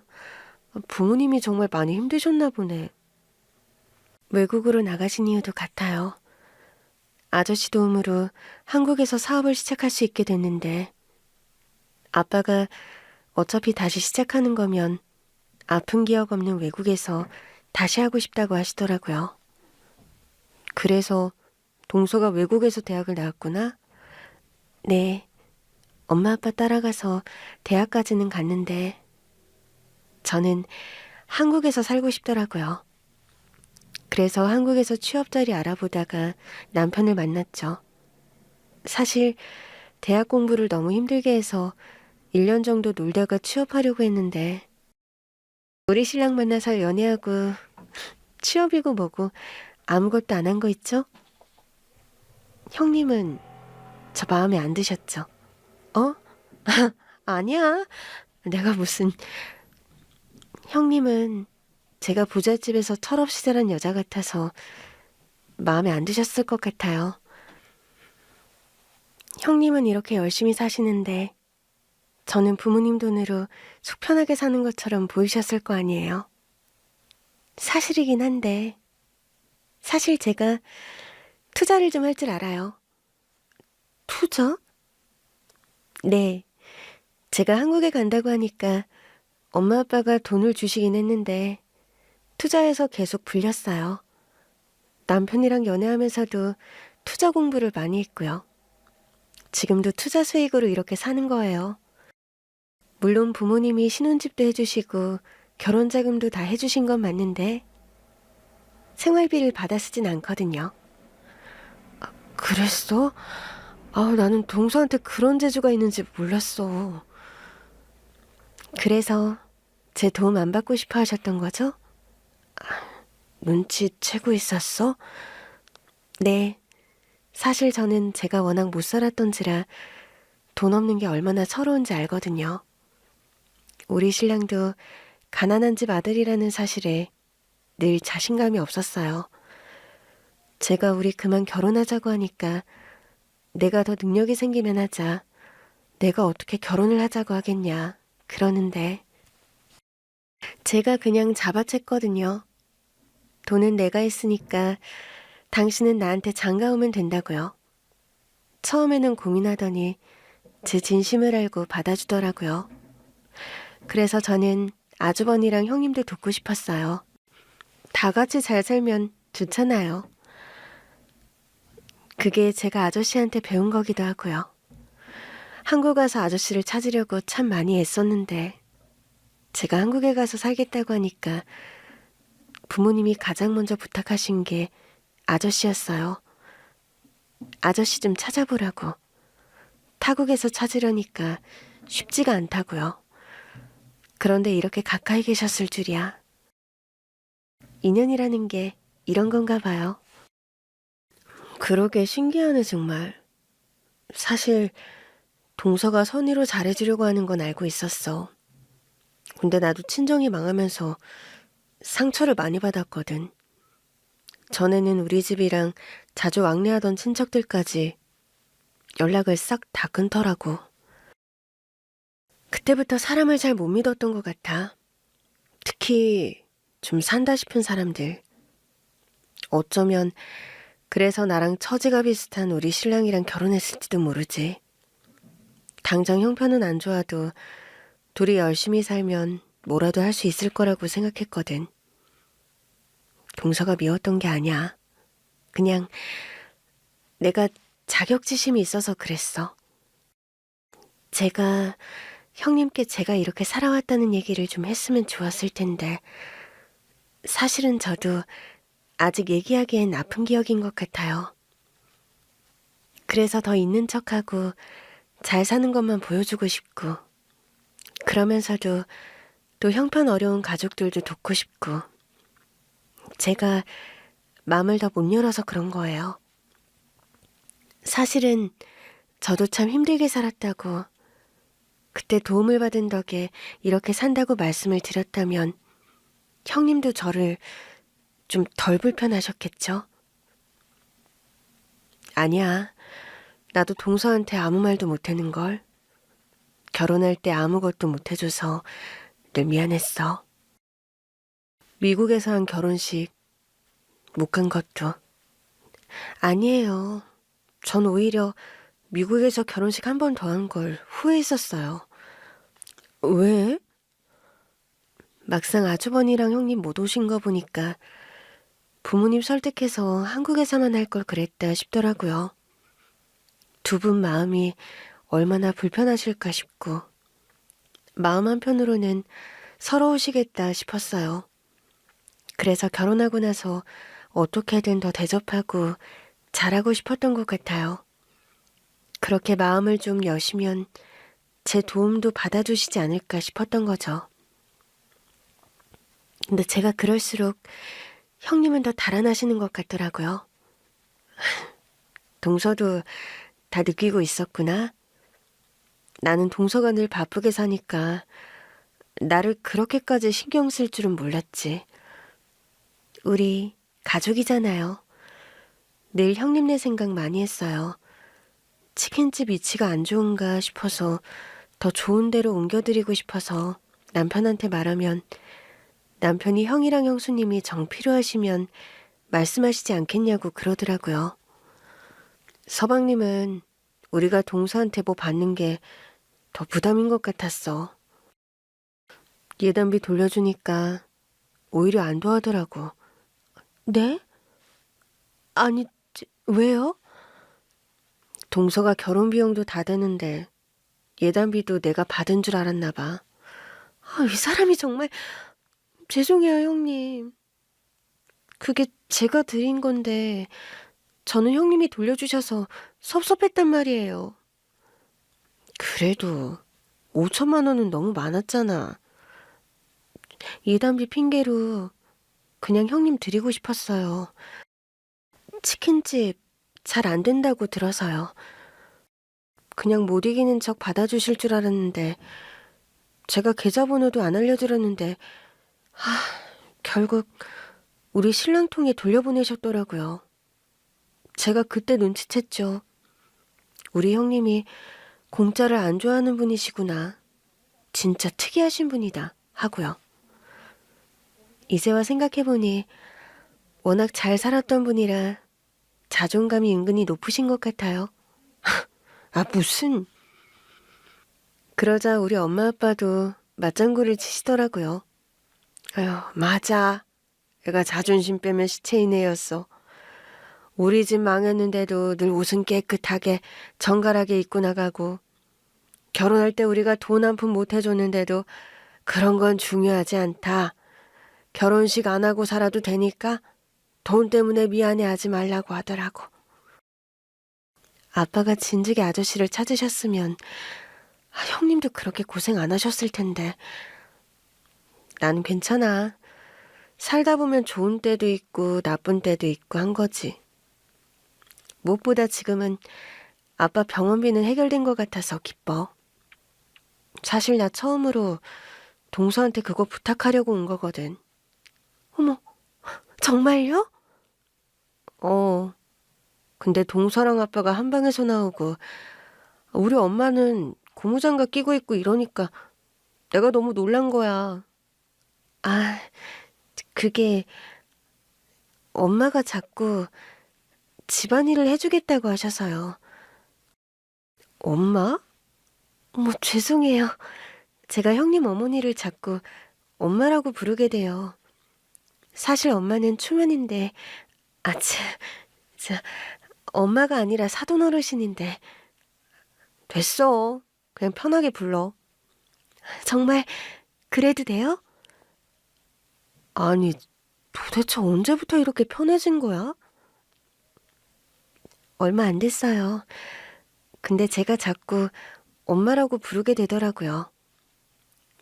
부모님이 정말 많이 힘드셨나 보네. 외국으로 나가신 이유도 같아요. 아저씨 도움으로 한국에서 사업을 시작할 수 있게 됐는데 아빠가 어차피 다시 시작하는 거면 아픈 기억 없는 외국에서 다시 하고 싶다고 하시더라고요. 그래서 동서가 외국에서 대학을 나왔구나? 네. 엄마 아빠 따라가서 대학까지는 갔는데 저는 한국에서 살고 싶더라고요. 그래서 한국에서 취업 자리 알아보다가 남편을 만났죠. 사실 대학 공부를 너무 힘들게 해서 1년 정도 놀다가 취업하려고 했는데 우리 신랑 만나서 연애하고 취업이고 뭐고 아무것도 안 한 거 있죠? 형님은 저 마음에 안 드셨죠? 어? 아니야. 내가 무슨... 형님은 제가 부잣집에서 철없이 자란 여자 같아서 마음에 안 드셨을 것 같아요. 형님은 이렇게 열심히 사시는데 저는 부모님 돈으로 속 편하게 사는 것처럼 보이셨을 거 아니에요. 사실이긴 한데 사실 제가 투자를 좀 할 줄 알아요. 투자? 네. 제가 한국에 간다고 하니까 엄마 아빠가 돈을 주시긴 했는데 투자해서 계속 불렸어요. 남편이랑 연애하면서도 투자 공부를 많이 했고요. 지금도 투자 수익으로 이렇게 사는 거예요. 물론 부모님이 신혼집도 해주시고 결혼 자금도 다 해주신 건 맞는데 생활비를 받아 쓰진 않거든요. 그랬어? 나는 동서한테 그런 재주가 있는지 몰랐어. 그래서 제 도움 안 받고 싶어 하셨던 거죠? 눈치채고 있었어? 네. 사실 저는 제가 워낙 못 살았던지라 돈 없는 게 얼마나 서러운지 알거든요. 우리 신랑도 가난한 집 아들이라는 사실에 늘 자신감이 없었어요. 제가 우리 그만 결혼하자고 하니까 내가 더 능력이 생기면 하자. 내가 어떻게 결혼을 하자고 하겠냐. 그러는데 제가 그냥 잡아챘거든요. 돈은 내가 했으니까 당신은 나한테 장가오면 된다고요. 처음에는 고민하더니 제 진심을 알고 받아주더라고요. 그래서 저는 아주버니랑 형님도 돕고 싶었어요. 다 같이 잘 살면 좋잖아요. 그게 제가 아저씨한테 배운 거기도 하고요. 한국 가서 아저씨를 찾으려고 참 많이 애썼는데 제가 한국에 가서 살겠다고 하니까 부모님이 가장 먼저 부탁하신 게 아저씨였어요. 아저씨 좀 찾아보라고. 타국에서 찾으려니까 쉽지가 않다고요. 그런데 이렇게 가까이 계셨을 줄이야. 인연이라는 게 이런 건가 봐요. 그러게 신기하네 정말. 사실 동서가 선의로 잘해주려고 하는 건 알고 있었어. 근데 나도 친정이 망하면서 상처를 많이 받았거든. 전에는 우리 집이랑 자주 왕래하던 친척들까지 연락을 싹 다 끊더라고. 그때부터 사람을 잘 못 믿었던 것 같아. 특히 좀 산다 싶은 사람들. 어쩌면 그래서 나랑 처지가 비슷한 우리 신랑이랑 결혼했을지도 모르지. 당장 형편은 안 좋아도 둘이 열심히 살면 뭐라도 할 수 있을 거라고 생각했거든. 동서가 미웠던 게 아니야. 그냥 내가 자격지심이 있어서 그랬어. 제가 형님께 제가 이렇게 살아왔다는 얘기를 좀 했으면 좋았을 텐데 사실은 저도 아직 얘기하기엔 아픈 기억인 것 같아요. 그래서 더 있는 척하고 잘 사는 것만 보여주고 싶고 그러면서도 또 형편 어려운 가족들도 돕고 싶고 제가 마음을 더 못 열어서 그런 거예요. 사실은 저도 참 힘들게 살았다고 그때 도움을 받은 덕에 이렇게 산다고 말씀을 드렸다면 형님도 저를 좀 덜 불편하셨겠죠? 아니야. 나도 동서한테 아무 말도 못하는걸. 결혼할 때 아무것도 못해줘서 늘 미안했어. 미국에서 한 결혼식 못 간 것도. 아니에요. 전 오히려 미국에서 결혼식 한 번 더 한 걸 후회했었어요. 왜? 막상 아주버니랑 형님 못 오신 거 보니까 부모님 설득해서 한국에서만 할 걸 그랬다 싶더라고요. 두 분 마음이 얼마나 불편하실까 싶고 마음 한편으로는 서러우시겠다 싶었어요. 그래서 결혼하고 나서 어떻게든 더 대접하고 잘하고 싶었던 것 같아요. 그렇게 마음을 좀 여시면 제 도움도 받아주시지 않을까 싶었던 거죠. 근데 제가 그럴수록 형님은 더 달아나시는 것 같더라고요. 동서도 다 느끼고 있었구나. 나는 동서가 늘 바쁘게 사니까 나를 그렇게까지 신경 쓸 줄은 몰랐지. 우리 가족이잖아요. 늘 형님네 생각 많이 했어요. 치킨집 위치가 안 좋은가 싶어서 더 좋은 데로 옮겨드리고 싶어서 남편한테 말하면 남편이 형이랑 형수님이 정 필요하시면 말씀하시지 않겠냐고 그러더라고요. 서방님은 우리가 동서한테 뭐 받는 게 더 부담인 것 같았어. 예단비 돌려주니까 오히려 안 도와더라고. 네? 아니, 왜요? 동서가 결혼 비용도 다 되는데 예단비도 내가 받은 줄 알았나 봐. 이 사람이 정말 죄송해요, 형님. 그게 제가 드린 건데 저는 형님이 돌려주셔서 섭섭했단 말이에요. 그래도 5천만 원은 너무 많았잖아. 예단비 핑계로 그냥 형님 드리고 싶었어요. 치킨집 잘 안 된다고 들어서요. 그냥 못 이기는 척 받아주실 줄 알았는데 제가 계좌번호도 안 알려드렸는데 결국 우리 신랑 통에 돌려보내셨더라고요. 제가 그때 눈치챘죠. 우리 형님이 공짜를 안 좋아하는 분이시구나. 진짜 특이하신 분이다 하고요. 이제와 생각해보니 워낙 잘 살았던 분이라 자존감이 은근히 높으신 것 같아요. 아, 무슨. 그러자 우리 엄마 아빠도 맞장구를 치시더라고요. 아휴, 맞아. 애가 자존심 빼면 시체인 애였어. 우리 집 망했는데도 늘 옷은 깨끗하게 정갈하게 입고 나가고, 결혼할 때 우리가 돈 한 푼 못 해줬는데도 그런 건 중요하지 않다. 결혼식 안 하고 살아도 되니까 돈 때문에 미안해하지 말라고 하더라고. 아빠가 진즉에 아저씨를 찾으셨으면 형님도 그렇게 고생 안 하셨을 텐데. 난 괜찮아. 살다 보면 좋은 때도 있고 나쁜 때도 있고 한 거지. 무엇보다 지금은 아빠 병원비는 해결된 것 같아서 기뻐. 사실 나 처음으로 동서한테 그거 부탁하려고 온 거거든. 어머, 정말요? 근데 동서랑 아빠가 한 방에서 나오고 우리 엄마는 고무장갑 끼고 있고 이러니까 내가 너무 놀란 거야. 아, 그게 엄마가 자꾸 집안일을 해주겠다고 하셔서요. 엄마? 어머, 죄송해요. 제가 형님 어머니를 자꾸 엄마라고 부르게 돼요. 사실 엄마는 초면인데, 엄마가 아니라 사돈 어르신인데. 됐어. 그냥 편하게 불러. 정말 그래도 돼요? 아니, 도대체 언제부터 이렇게 편해진 거야? 얼마 안 됐어요. 근데 제가 자꾸 엄마라고 부르게 되더라고요.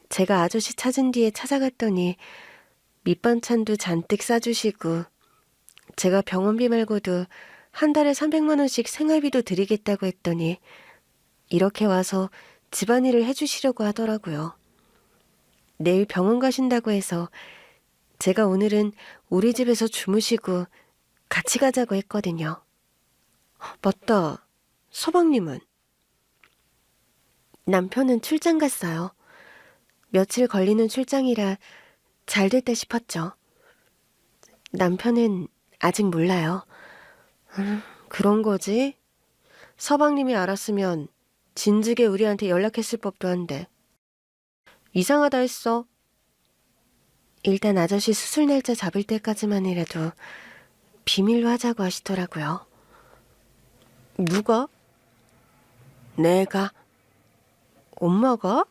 제가 아저씨 찾은 뒤에 찾아갔더니 밑반찬도 잔뜩 싸주시고 제가 병원비 말고도 한 달에 300만 원씩 생활비도 드리겠다고 했더니 이렇게 와서 집안일을 해주시려고 하더라고요. 내일 병원 가신다고 해서 제가 오늘은 우리 집에서 주무시고 같이 가자고 했거든요. 맞다. 서방님은? 남편은 출장 갔어요. 며칠 걸리는 출장이라 잘 됐다 싶었죠. 남편은 아직 몰라요. 그런 거지? 서방님이 알았으면 진즉에 우리한테 연락했을 법도 한데. 이상하다 했어. 일단 아저씨 수술 날짜 잡을 때까지만이라도 비밀로 하자고 하시더라고요. 누가? 내가. 엄마가?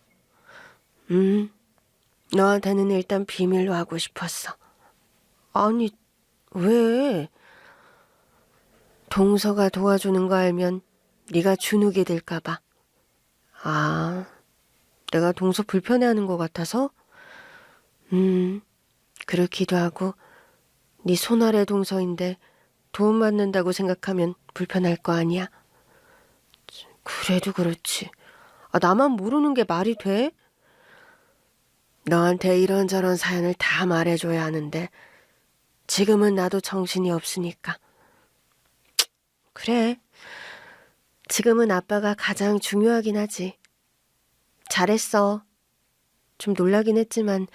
너한테는 일단 비밀로 하고 싶었어. 아니, 왜? 동서가 도와주는 거 알면 네가 주눅이 들까 봐. 아, 내가 동서 불편해하는 것 같아서? 그렇기도 하고 네 손아래 동서인데 도움받는다고 생각하면 불편할 거 아니야? 그래도 그렇지. 나만 모르는 게 말이 돼? 너한테 이런저런 사연을 다 말해줘야 하는데 지금은 나도 정신이 없으니까. 그래. 지금은 아빠가 가장 중요하긴 하지. 잘했어. 좀 놀라긴 했지만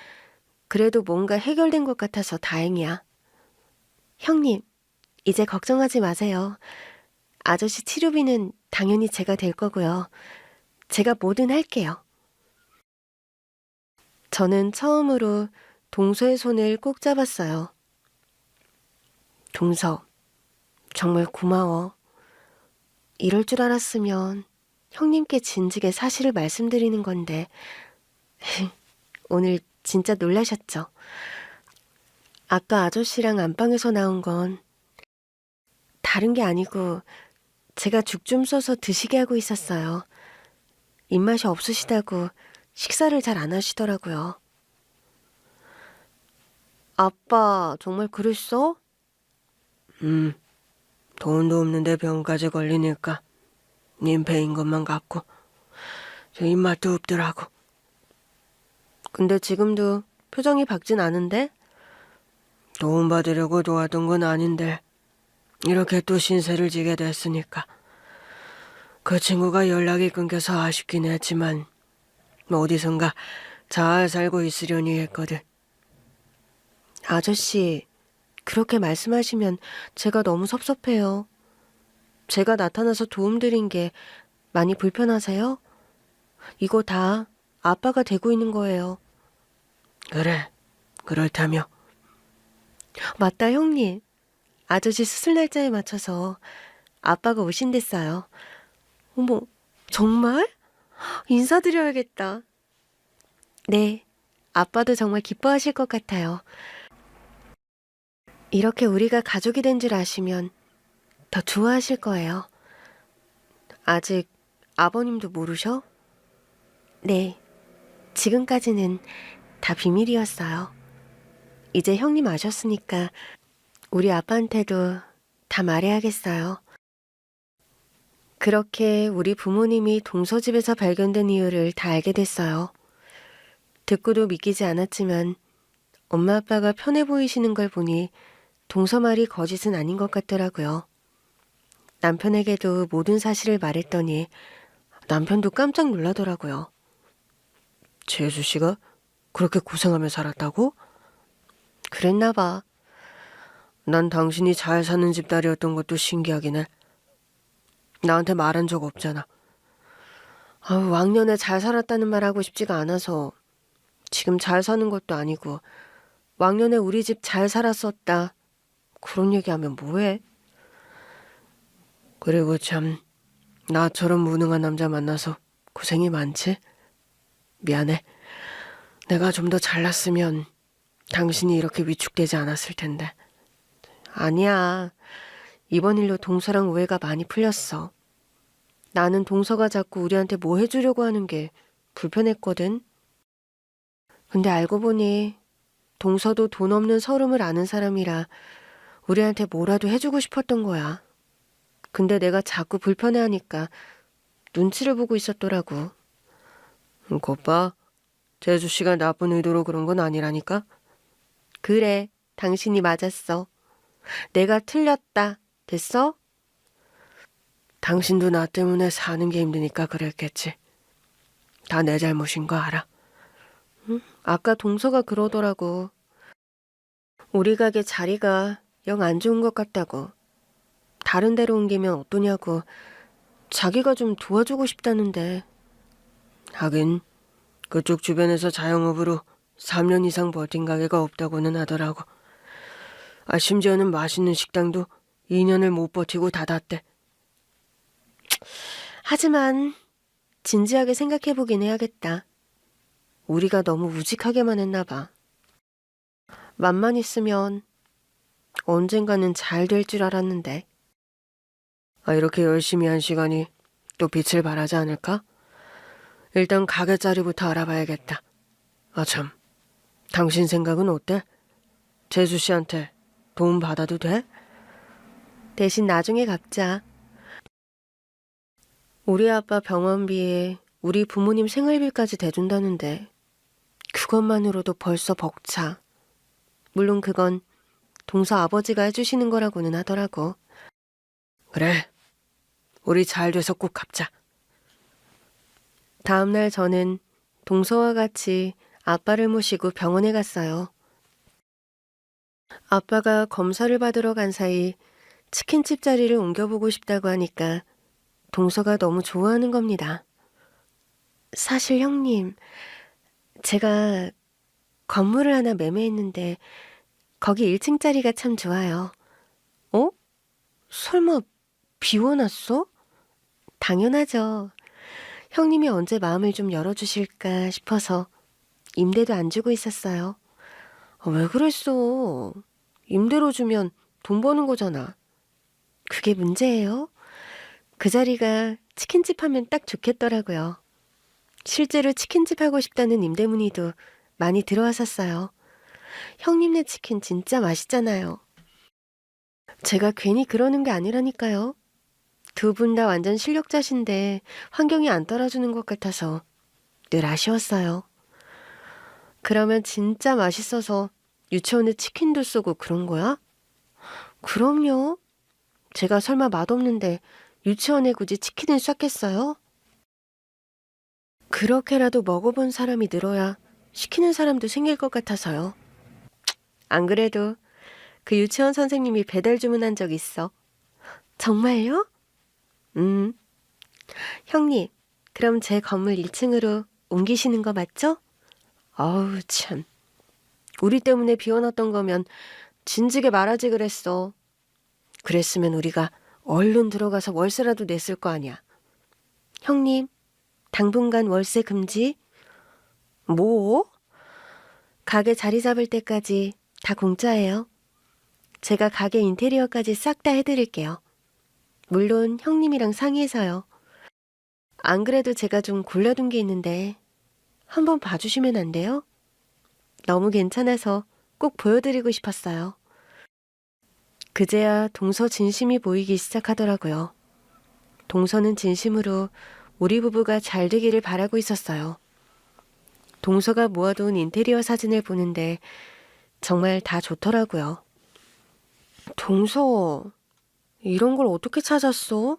그래도 뭔가 해결된 것 같아서 다행이야. 형님, 이제 걱정하지 마세요. 아저씨 치료비는 당연히 제가 될 거고요. 제가 뭐든 할게요. 저는 처음으로 동서의 손을 꼭 잡았어요. 동서, 정말 고마워. 이럴 줄 알았으면 형님께 진즉에 사실을 말씀드리는 건데 오늘 진짜 놀라셨죠? 아까 아저씨랑 안방에서 나온 건 다른 게 아니고 제가 죽 좀 써서 드시게 하고 있었어요. 입맛이 없으시다고 식사를 잘 안 하시더라고요. 아빠, 정말 그랬어? 돈도 없는데 병까지 걸리니까 님 배인 것만 같고 저 입맛도 없더라고. 근데 지금도 표정이 밝진 않은데? 도움 받으려고 도왔던 건 아닌데 이렇게 또 신세를 지게 됐으니까. 그 친구가 연락이 끊겨서 아쉽긴 했지만 어디선가 잘 살고 있으려니 했거든. 아저씨, 그렇게 말씀하시면 제가 너무 섭섭해요. 제가 나타나서 도움드린 게 많이 불편하세요? 이거 다 아빠가 되고 있는 거예요. 그래, 그렇다며. 맞다, 형님. 아저씨 수술 날짜에 맞춰서 아빠가 오신댔어요. 어머, 정말? 인사드려야겠다. 네, 아빠도 정말 기뻐하실 것 같아요. 이렇게 우리가 가족이 된 줄 아시면 더 좋아하실 거예요. 아직 아버님도 모르셔? 네, 지금까지는 다 비밀이었어요. 이제 형님 아셨으니까 우리 아빠한테도 다 말해야겠어요. 그렇게 우리 부모님이 동서집에서 발견된 이유를 다 알게 됐어요. 듣고도 믿기지 않았지만 엄마 아빠가 편해 보이시는 걸 보니 동서 말이 거짓은 아닌 것 같더라고요. 남편에게도 모든 사실을 말했더니 남편도 깜짝 놀라더라고요. 재수 씨가 그렇게 고생하며 살았다고? 그랬나 봐. 난 당신이 잘 사는 집 딸이었던 것도 신기하긴 해. 나한테 말한 적 없잖아. 왕년에 잘 살았다는 말 하고 싶지가 않아서 지금 잘 사는 것도 아니고 왕년에 우리 집 잘 살았었다. 그런 얘기하면 뭐해? 그리고 참 나처럼 무능한 남자 만나서 고생이 많지? 미안해. 내가 좀 더 잘났으면 당신이 이렇게 위축되지 않았을 텐데. 아니야. 이번 일로 동서랑 오해가 많이 풀렸어. 나는 동서가 자꾸 우리한테 뭐 해주려고 하는 게 불편했거든. 근데 알고 보니 동서도 돈 없는 서름을 아는 사람이라 우리한테 뭐라도 해주고 싶었던 거야. 근데 내가 자꾸 불편해하니까 눈치를 보고 있었더라고. 겉봐. 재수 씨가 나쁜 의도로 그런 건 아니라니까? 그래, 당신이 맞았어. 내가 틀렸다. 됐어? 당신도 나 때문에 사는 게 힘드니까 그랬겠지. 다 내 잘못인 거 알아. 응? 아까 동서가 그러더라고. 우리 가게 자리가 영 안 좋은 것 같다고. 다른 데로 옮기면 어떠냐고. 자기가 좀 도와주고 싶다는데. 하긴 그쪽 주변에서 자영업으로 3년 이상 버틴 가게가 없다고는 하더라고. 심지어는 맛있는 식당도 2년을 못 버티고 닫았대. 하지만 진지하게 생각해보긴 해야겠다. 우리가 너무 우직하게만 했나 봐. 맘만 있으면 언젠가는 잘 될 줄 알았는데. 이렇게 열심히 한 시간이 또 빛을 발하지 않을까? 일단 가게 자리부터 알아봐야겠다. 참, 당신 생각은 어때? 재수 씨한테 도움 받아도 돼? 대신 나중에 갚자. 우리 아빠 병원비에 우리 부모님 생활비까지 대준다는데 그것만으로도 벌써 벅차. 물론 그건 동서 아버지가 해주시는 거라고는 하더라고. 그래, 우리 잘 돼서 꼭 갚자. 다음날 저는 동서와 같이 아빠를 모시고 병원에 갔어요. 아빠가 검사를 받으러 간 사이 치킨집 자리를 옮겨보고 싶다고 하니까 동서가 너무 좋아하는 겁니다. 사실 형님, 제가 건물을 하나 매매했는데 거기 1층짜리가 참 좋아요. 어? 설마 비워놨어? 당연하죠. 형님이 언제 마음을 좀 열어주실까 싶어서 임대도 안 주고 있었어요. 왜 그랬어? 임대료 주면 돈 버는 거잖아. 그게 문제예요? 그 자리가 치킨집 하면 딱 좋겠더라고요. 실제로 치킨집 하고 싶다는 임대 문의도 많이 들어왔었어요. 형님네 치킨 진짜 맛있잖아요. 제가 괜히 그러는 게 아니라니까요. 두 분 다 완전 실력자신데 환경이 안 따라주는 것 같아서 늘 아쉬웠어요. 그러면 진짜 맛있어서 유치원에 치킨도 쏘고 그런 거야? 그럼요. 제가 설마 맛없는데 유치원에 굳이 치킨을 쐈겠어요? 그렇게라도 먹어본 사람이 늘어야 시키는 사람도 생길 것 같아서요. 안 그래도 그 유치원 선생님이 배달 주문한 적 있어. 정말요? 음. 형님, 그럼 제 건물 1층으로 옮기시는 거 맞죠? 아우, 참. 우리 때문에 비워놨던 거면 진즉에 말하지 그랬어. 그랬으면 우리가 얼른 들어가서 월세라도 냈을 거 아니야. 형님, 당분간 월세 금지? 뭐? 가게 자리 잡을 때까지 다 공짜예요. 제가 가게 인테리어까지 싹 다 해드릴게요. 물론 형님이랑 상의해서요. 안 그래도 제가 좀 골라둔 게 있는데 한번 봐주시면 안 돼요? 너무 괜찮아서 꼭 보여드리고 싶었어요. 그제야 동서 진심이 보이기 시작하더라고요. 동서는 진심으로 우리 부부가 잘 되기를 바라고 있었어요. 동서가 모아둔 인테리어 사진을 보는데 정말 다 좋더라고요. 동서, 이런 걸 어떻게 찾았어?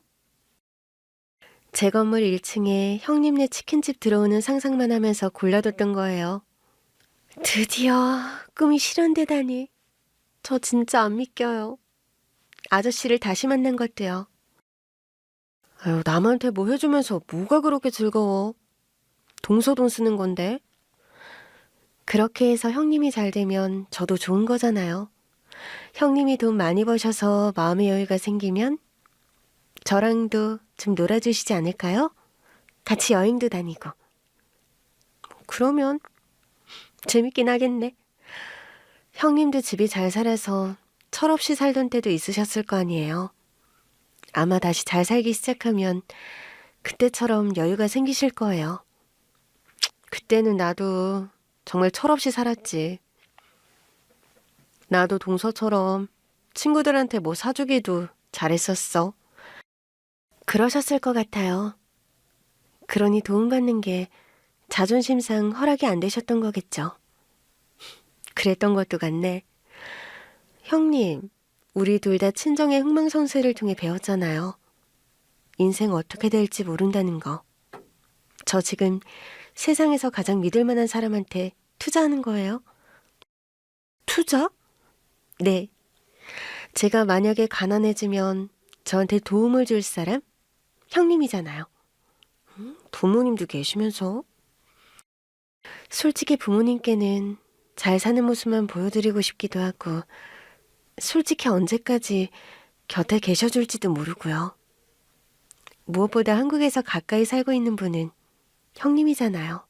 제 건물 1층에 형님네 치킨집 들어오는 상상만 하면서 골라뒀던 거예요. 드디어 꿈이 실현되다니. 저 진짜 안 믿겨요. 아저씨를 다시 만난 것도요. 아유, 남한테 뭐 해주면서 뭐가 그렇게 즐거워. 동서 돈 쓰는 건데. 그렇게 해서 형님이 잘 되면 저도 좋은 거잖아요. 형님이 돈 많이 버셔서 마음의 여유가 생기면 저랑도 좀 놀아주시지 않을까요? 같이 여행도 다니고. 그러면 재밌긴 하겠네. 형님도 집이 잘 살아서 철없이 살던 때도 있으셨을 거 아니에요. 아마 다시 잘 살기 시작하면 그때처럼 여유가 생기실 거예요. 그때는 나도 정말 철없이 살았지. 나도 동서처럼 친구들한테 뭐 사주기도 잘했었어. 그러셨을 것 같아요. 그러니 도움받는 게 자존심상 허락이 안 되셨던 거겠죠. 그랬던 것도 같네. 형님, 우리 둘 다 친정의 흥망성쇠를 통해 배웠잖아요. 인생 어떻게 될지 모른다는 거. 저 지금 세상에서 가장 믿을 만한 사람한테 투자하는 거예요. 투자? 네. 제가 만약에 가난해지면 저한테 도움을 줄 사람? 형님이잖아요. 부모님도 계시면서? 솔직히 부모님께는 잘 사는 모습만 보여드리고 싶기도 하고, 솔직히 언제까지 곁에 계셔줄지도 모르고요. 무엇보다 한국에서 가까이 살고 있는 분은 형님이잖아요.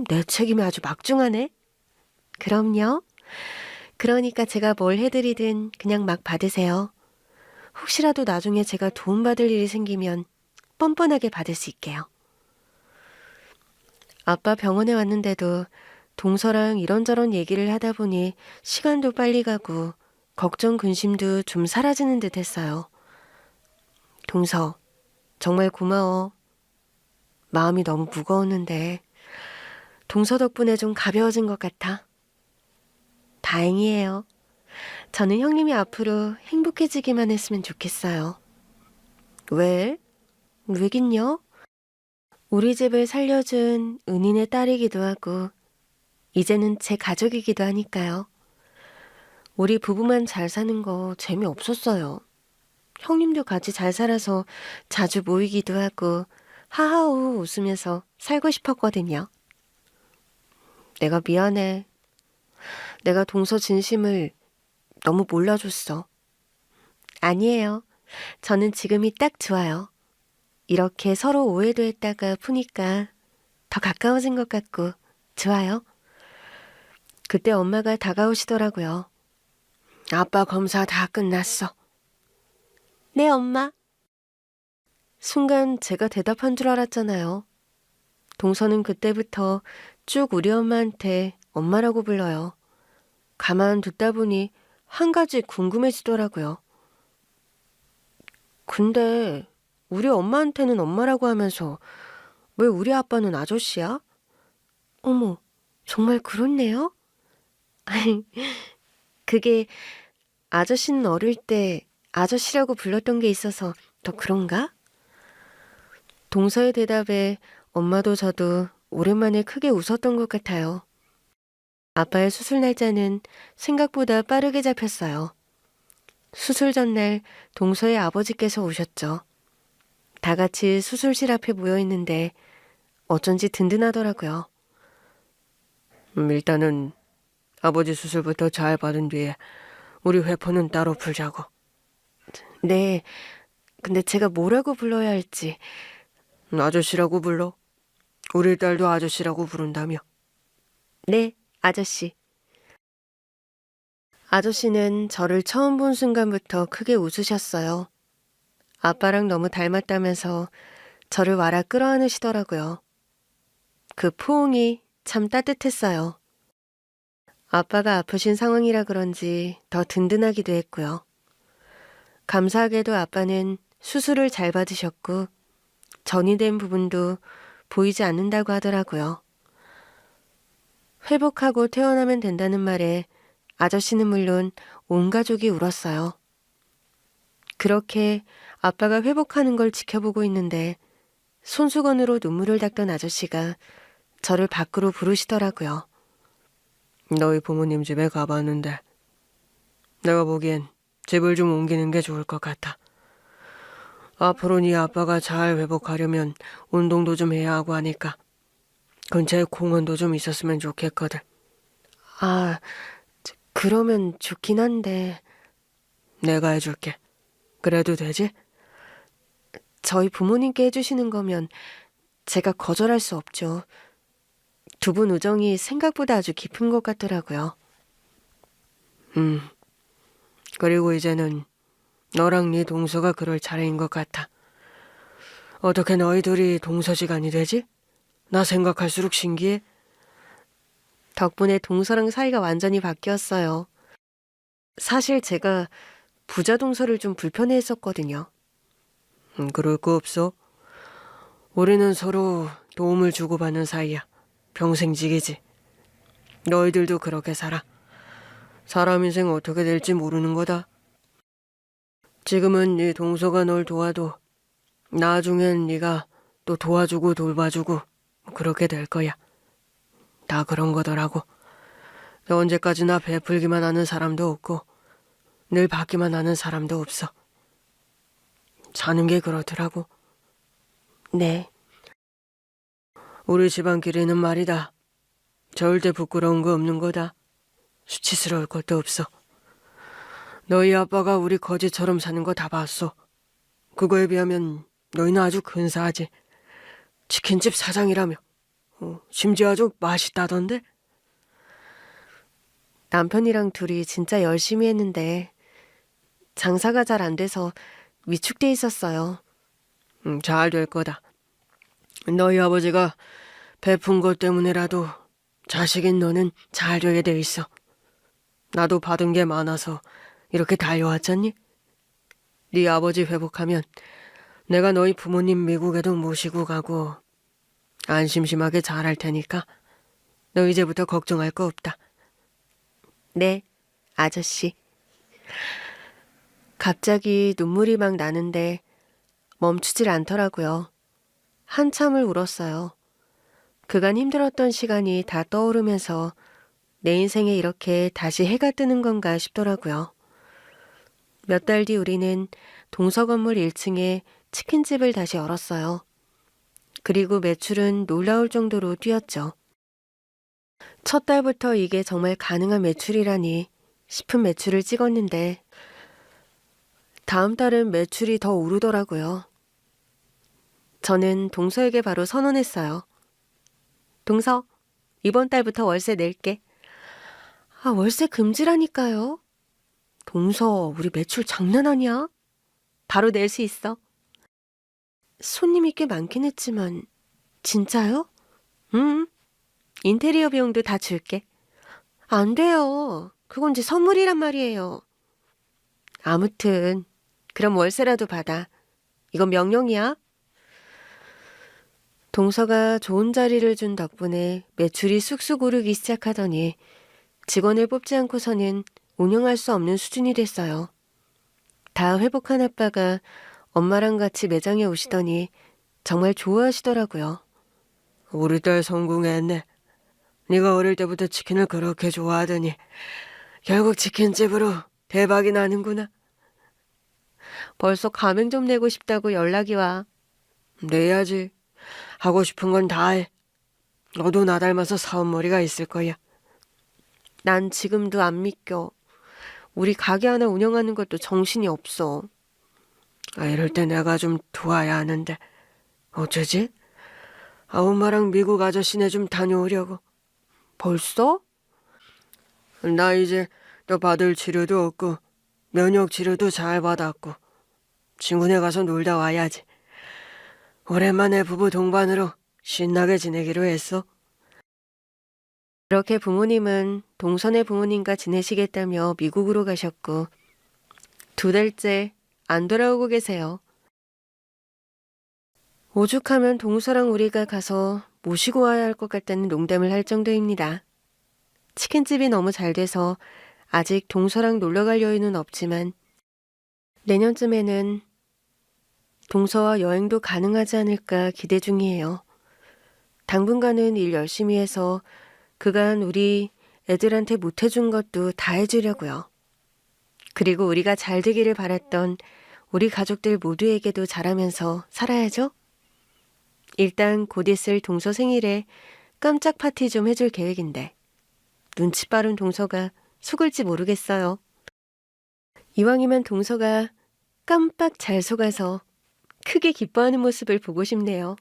내 책임이 아주 막중하네. 그럼요. 그러니까 제가 뭘 해드리든 그냥 막 받으세요. 혹시라도 나중에 제가 도움받을 일이 생기면 뻔뻔하게 받을 수 있게요. 아빠 병원에 왔는데도 동서랑 이런저런 얘기를 하다 보니 시간도 빨리 가고 걱정 근심도 좀 사라지는 듯 했어요. 동서, 정말 고마워. 마음이 너무 무거웠는데 동서 덕분에 좀 가벼워진 것 같아. 다행이에요. 저는 형님이 앞으로 행복해지기만 했으면 좋겠어요. 왜? 왜긴요? 우리 집을 살려준 은인의 딸이기도 하고 이제는 제 가족이기도 하니까요. 우리 부부만 잘 사는 거 재미없었어요. 형님도 같이 잘 살아서 자주 모이기도 하고 하하호 웃으면서 살고 싶었거든요. 내가 미안해. 내가 동서 진심을 너무 몰라줬어. 아니에요. 저는 지금이 딱 좋아요. 이렇게 서로 오해도 했다가 푸니까 더 가까워진 것 같고 좋아요. 그때 엄마가 다가오시더라고요. 아빠 검사 다 끝났어. 네, 엄마. 순간 제가 대답한 줄 알았잖아요. 동서는 그때부터 쭉 우리 엄마한테 엄마라고 불러요. 가만 듣다 보니 한 가지 궁금해지더라고요. 근데 우리 엄마한테는 엄마라고 하면서 왜 우리 아빠는 아저씨야? 어머, 정말 그렇네요? 그게 아저씨는 어릴 때 아저씨라고 불렀던 게 있어서 더 그런가? 동서의 대답에 엄마도 저도 오랜만에 크게 웃었던 것 같아요. 아빠의 수술 날짜는 생각보다 빠르게 잡혔어요. 수술 전날 동서의 아버지께서 오셨죠. 다 같이 수술실 앞에 모여 있는데 어쩐지 든든하더라고요. 일단은 아버지 수술부터 잘 받은 뒤에 우리 회포는 따로 풀자고. 네, 근데 제가 뭐라고 불러야 할지. 아저씨라고 불러. 우리 딸도 아저씨라고 부른다며. 네, 아저씨. 아저씨는 저를 처음 본 순간부터 크게 웃으셨어요. 아빠랑 너무 닮았다면서 저를 와라 끌어안으시더라고요. 그 포옹이 참 따뜻했어요. 아빠가 아프신 상황이라 그런지 더 든든하기도 했고요. 감사하게도 아빠는 수술을 잘 받으셨고 전이 된 부분도 보이지 않는다고 하더라고요. 회복하고 퇴원하면 된다는 말에 아저씨는 물론 온 가족이 울었어요. 그렇게 아빠가 회복하는 걸 지켜보고 있는데 손수건으로 눈물을 닦던 아저씨가 저를 밖으로 부르시더라고요. 너희 부모님 집에 가봤는데 내가 보기엔 집을 좀 옮기는 게 좋을 것 같아. 앞으로 네 아빠가 잘 회복하려면 운동도 좀 해야 하고 하니까 근처에 공원도 좀 있었으면 좋겠거든. 아, 그러면 좋긴 한데. 내가 해줄게. 그래도 되지? 저희 부모님께 해주시는 거면 제가 거절할 수 없죠. 두 분 우정이 생각보다 아주 깊은 것 같더라고요. 그리고 이제는 너랑 네 동서가 그럴 차례인 것 같아. 어떻게 너희 둘이 동서지간이 되지? 나 생각할수록 신기해. 덕분에 동서랑 사이가 완전히 바뀌었어요. 사실 제가 부자 동서를 좀 불편해했었거든요. 그럴 거 없어. 우리는 서로 도움을 주고받는 사이야. 평생지기지. 너희들도 그렇게 살아. 사람 인생 어떻게 될지 모르는 거다. 지금은 네 동서가 널 도와도 나중엔 네가 또 도와주고 돌봐주고 그렇게 될 거야. 다 그런 거더라고. 언제까지나 베풀기만 하는 사람도 없고 늘 받기만 하는 사람도 없어. 사는 게 그렇더라고. 네. 우리 집안끼리는 말이다. 절대 부끄러운 거 없는 거다. 수치스러울 것도 없어. 너희 아빠가 우리 거지처럼 사는 거 다 봤어. 그거에 비하면 너희는 아주 근사하지. 치킨집 사장이라며. 심지어 아주 맛있다던데? 남편이랑 둘이 진짜 열심히 했는데 장사가 잘 안 돼서 위축돼 있었어요. 잘 될 거다. 너희 아버지가 베푼 것 때문에라도 자식인 너는 잘 되게 돼 있어. 나도 받은 게 많아서 이렇게 달려왔잖니? 네 아버지 회복하면 내가 너희 부모님 미국에도 모시고 가고 안심심하게 잘할 테니까 너 이제부터 걱정할 거 없다. 네, 아저씨. 갑자기 눈물이 막 나는데 멈추질 않더라고요. 한참을 울었어요. 그간 힘들었던 시간이 다 떠오르면서 내 인생에 이렇게 다시 해가 뜨는 건가 싶더라고요. 몇 달 뒤 우리는 동서 건물 1층에 치킨집을 다시 열었어요. 그리고 매출은 놀라울 정도로 뛰었죠. 첫 달부터 이게 정말 가능한 매출이라니 싶은 매출을 찍었는데 다음 달은 매출이 더 오르더라고요. 저는 동서에게 바로 선언했어요. 동서, 이번 달부터 월세 낼게. 아, 월세 금지라니까요. 동서, 우리 매출 장난 아니야? 바로 낼 수 있어. 손님이 꽤 많긴 했지만, 진짜요? 응, 인테리어 비용도 다 줄게. 안 돼요. 그건 제 선물이란 말이에요. 아무튼, 그럼 월세라도 받아. 이건 명령이야. 동서가 좋은 자리를 준 덕분에 매출이 쑥쑥 오르기 시작하더니 직원을 뽑지 않고서는 운영할 수 없는 수준이 됐어요. 다 회복한 아빠가 엄마랑 같이 매장에 오시더니 정말 좋아하시더라고요. 우리 딸 성공했네. 네가 어릴 때부터 치킨을 그렇게 좋아하더니 결국 치킨집으로 대박이 나는구나. 벌써 가맹 좀 내고 싶다고 연락이 와. 내야지. 하고 싶은 건 다 해. 너도 나 닮아서 사업머리가 있을 거야. 난 지금도 안 믿겨. 우리 가게 하나 운영하는 것도 정신이 없어. 이럴 때 내가 좀 도와야 하는데 어쩌지? 엄마랑 미국 아저씨네 좀 다녀오려고. 벌써? 나 이제 또 받을 치료도 없고 면역 치료도 잘 받았고 친구네 가서 놀다 와야지. 오랜만에 부부 동반으로 신나게 지내기로 했어. 그렇게 부모님은 동선의 부모님과 지내시겠다며 미국으로 가셨고 2달째 안 돌아오고 계세요. 오죽하면 동서랑 우리가 가서 모시고 와야 할 것 같다는 농담을 할 정도입니다. 치킨집이 너무 잘 돼서 아직 동서랑 놀러 갈 여유는 없지만 내년쯤에는 동서와 여행도 가능하지 않을까 기대 중이에요. 당분간은 일 열심히 해서 그간 우리 애들한테 못 해준 것도 다 해주려고요. 그리고 우리가 잘 되기를 바랐던 우리 가족들 모두에게도 잘하면서 살아야죠. 일단 곧 있을 동서 생일에 깜짝 파티 좀 해줄 계획인데 눈치 빠른 동서가 속을지 모르겠어요. 이왕이면 동서가 깜빡 잘 속아서 크게 기뻐하는 모습을 보고 싶네요.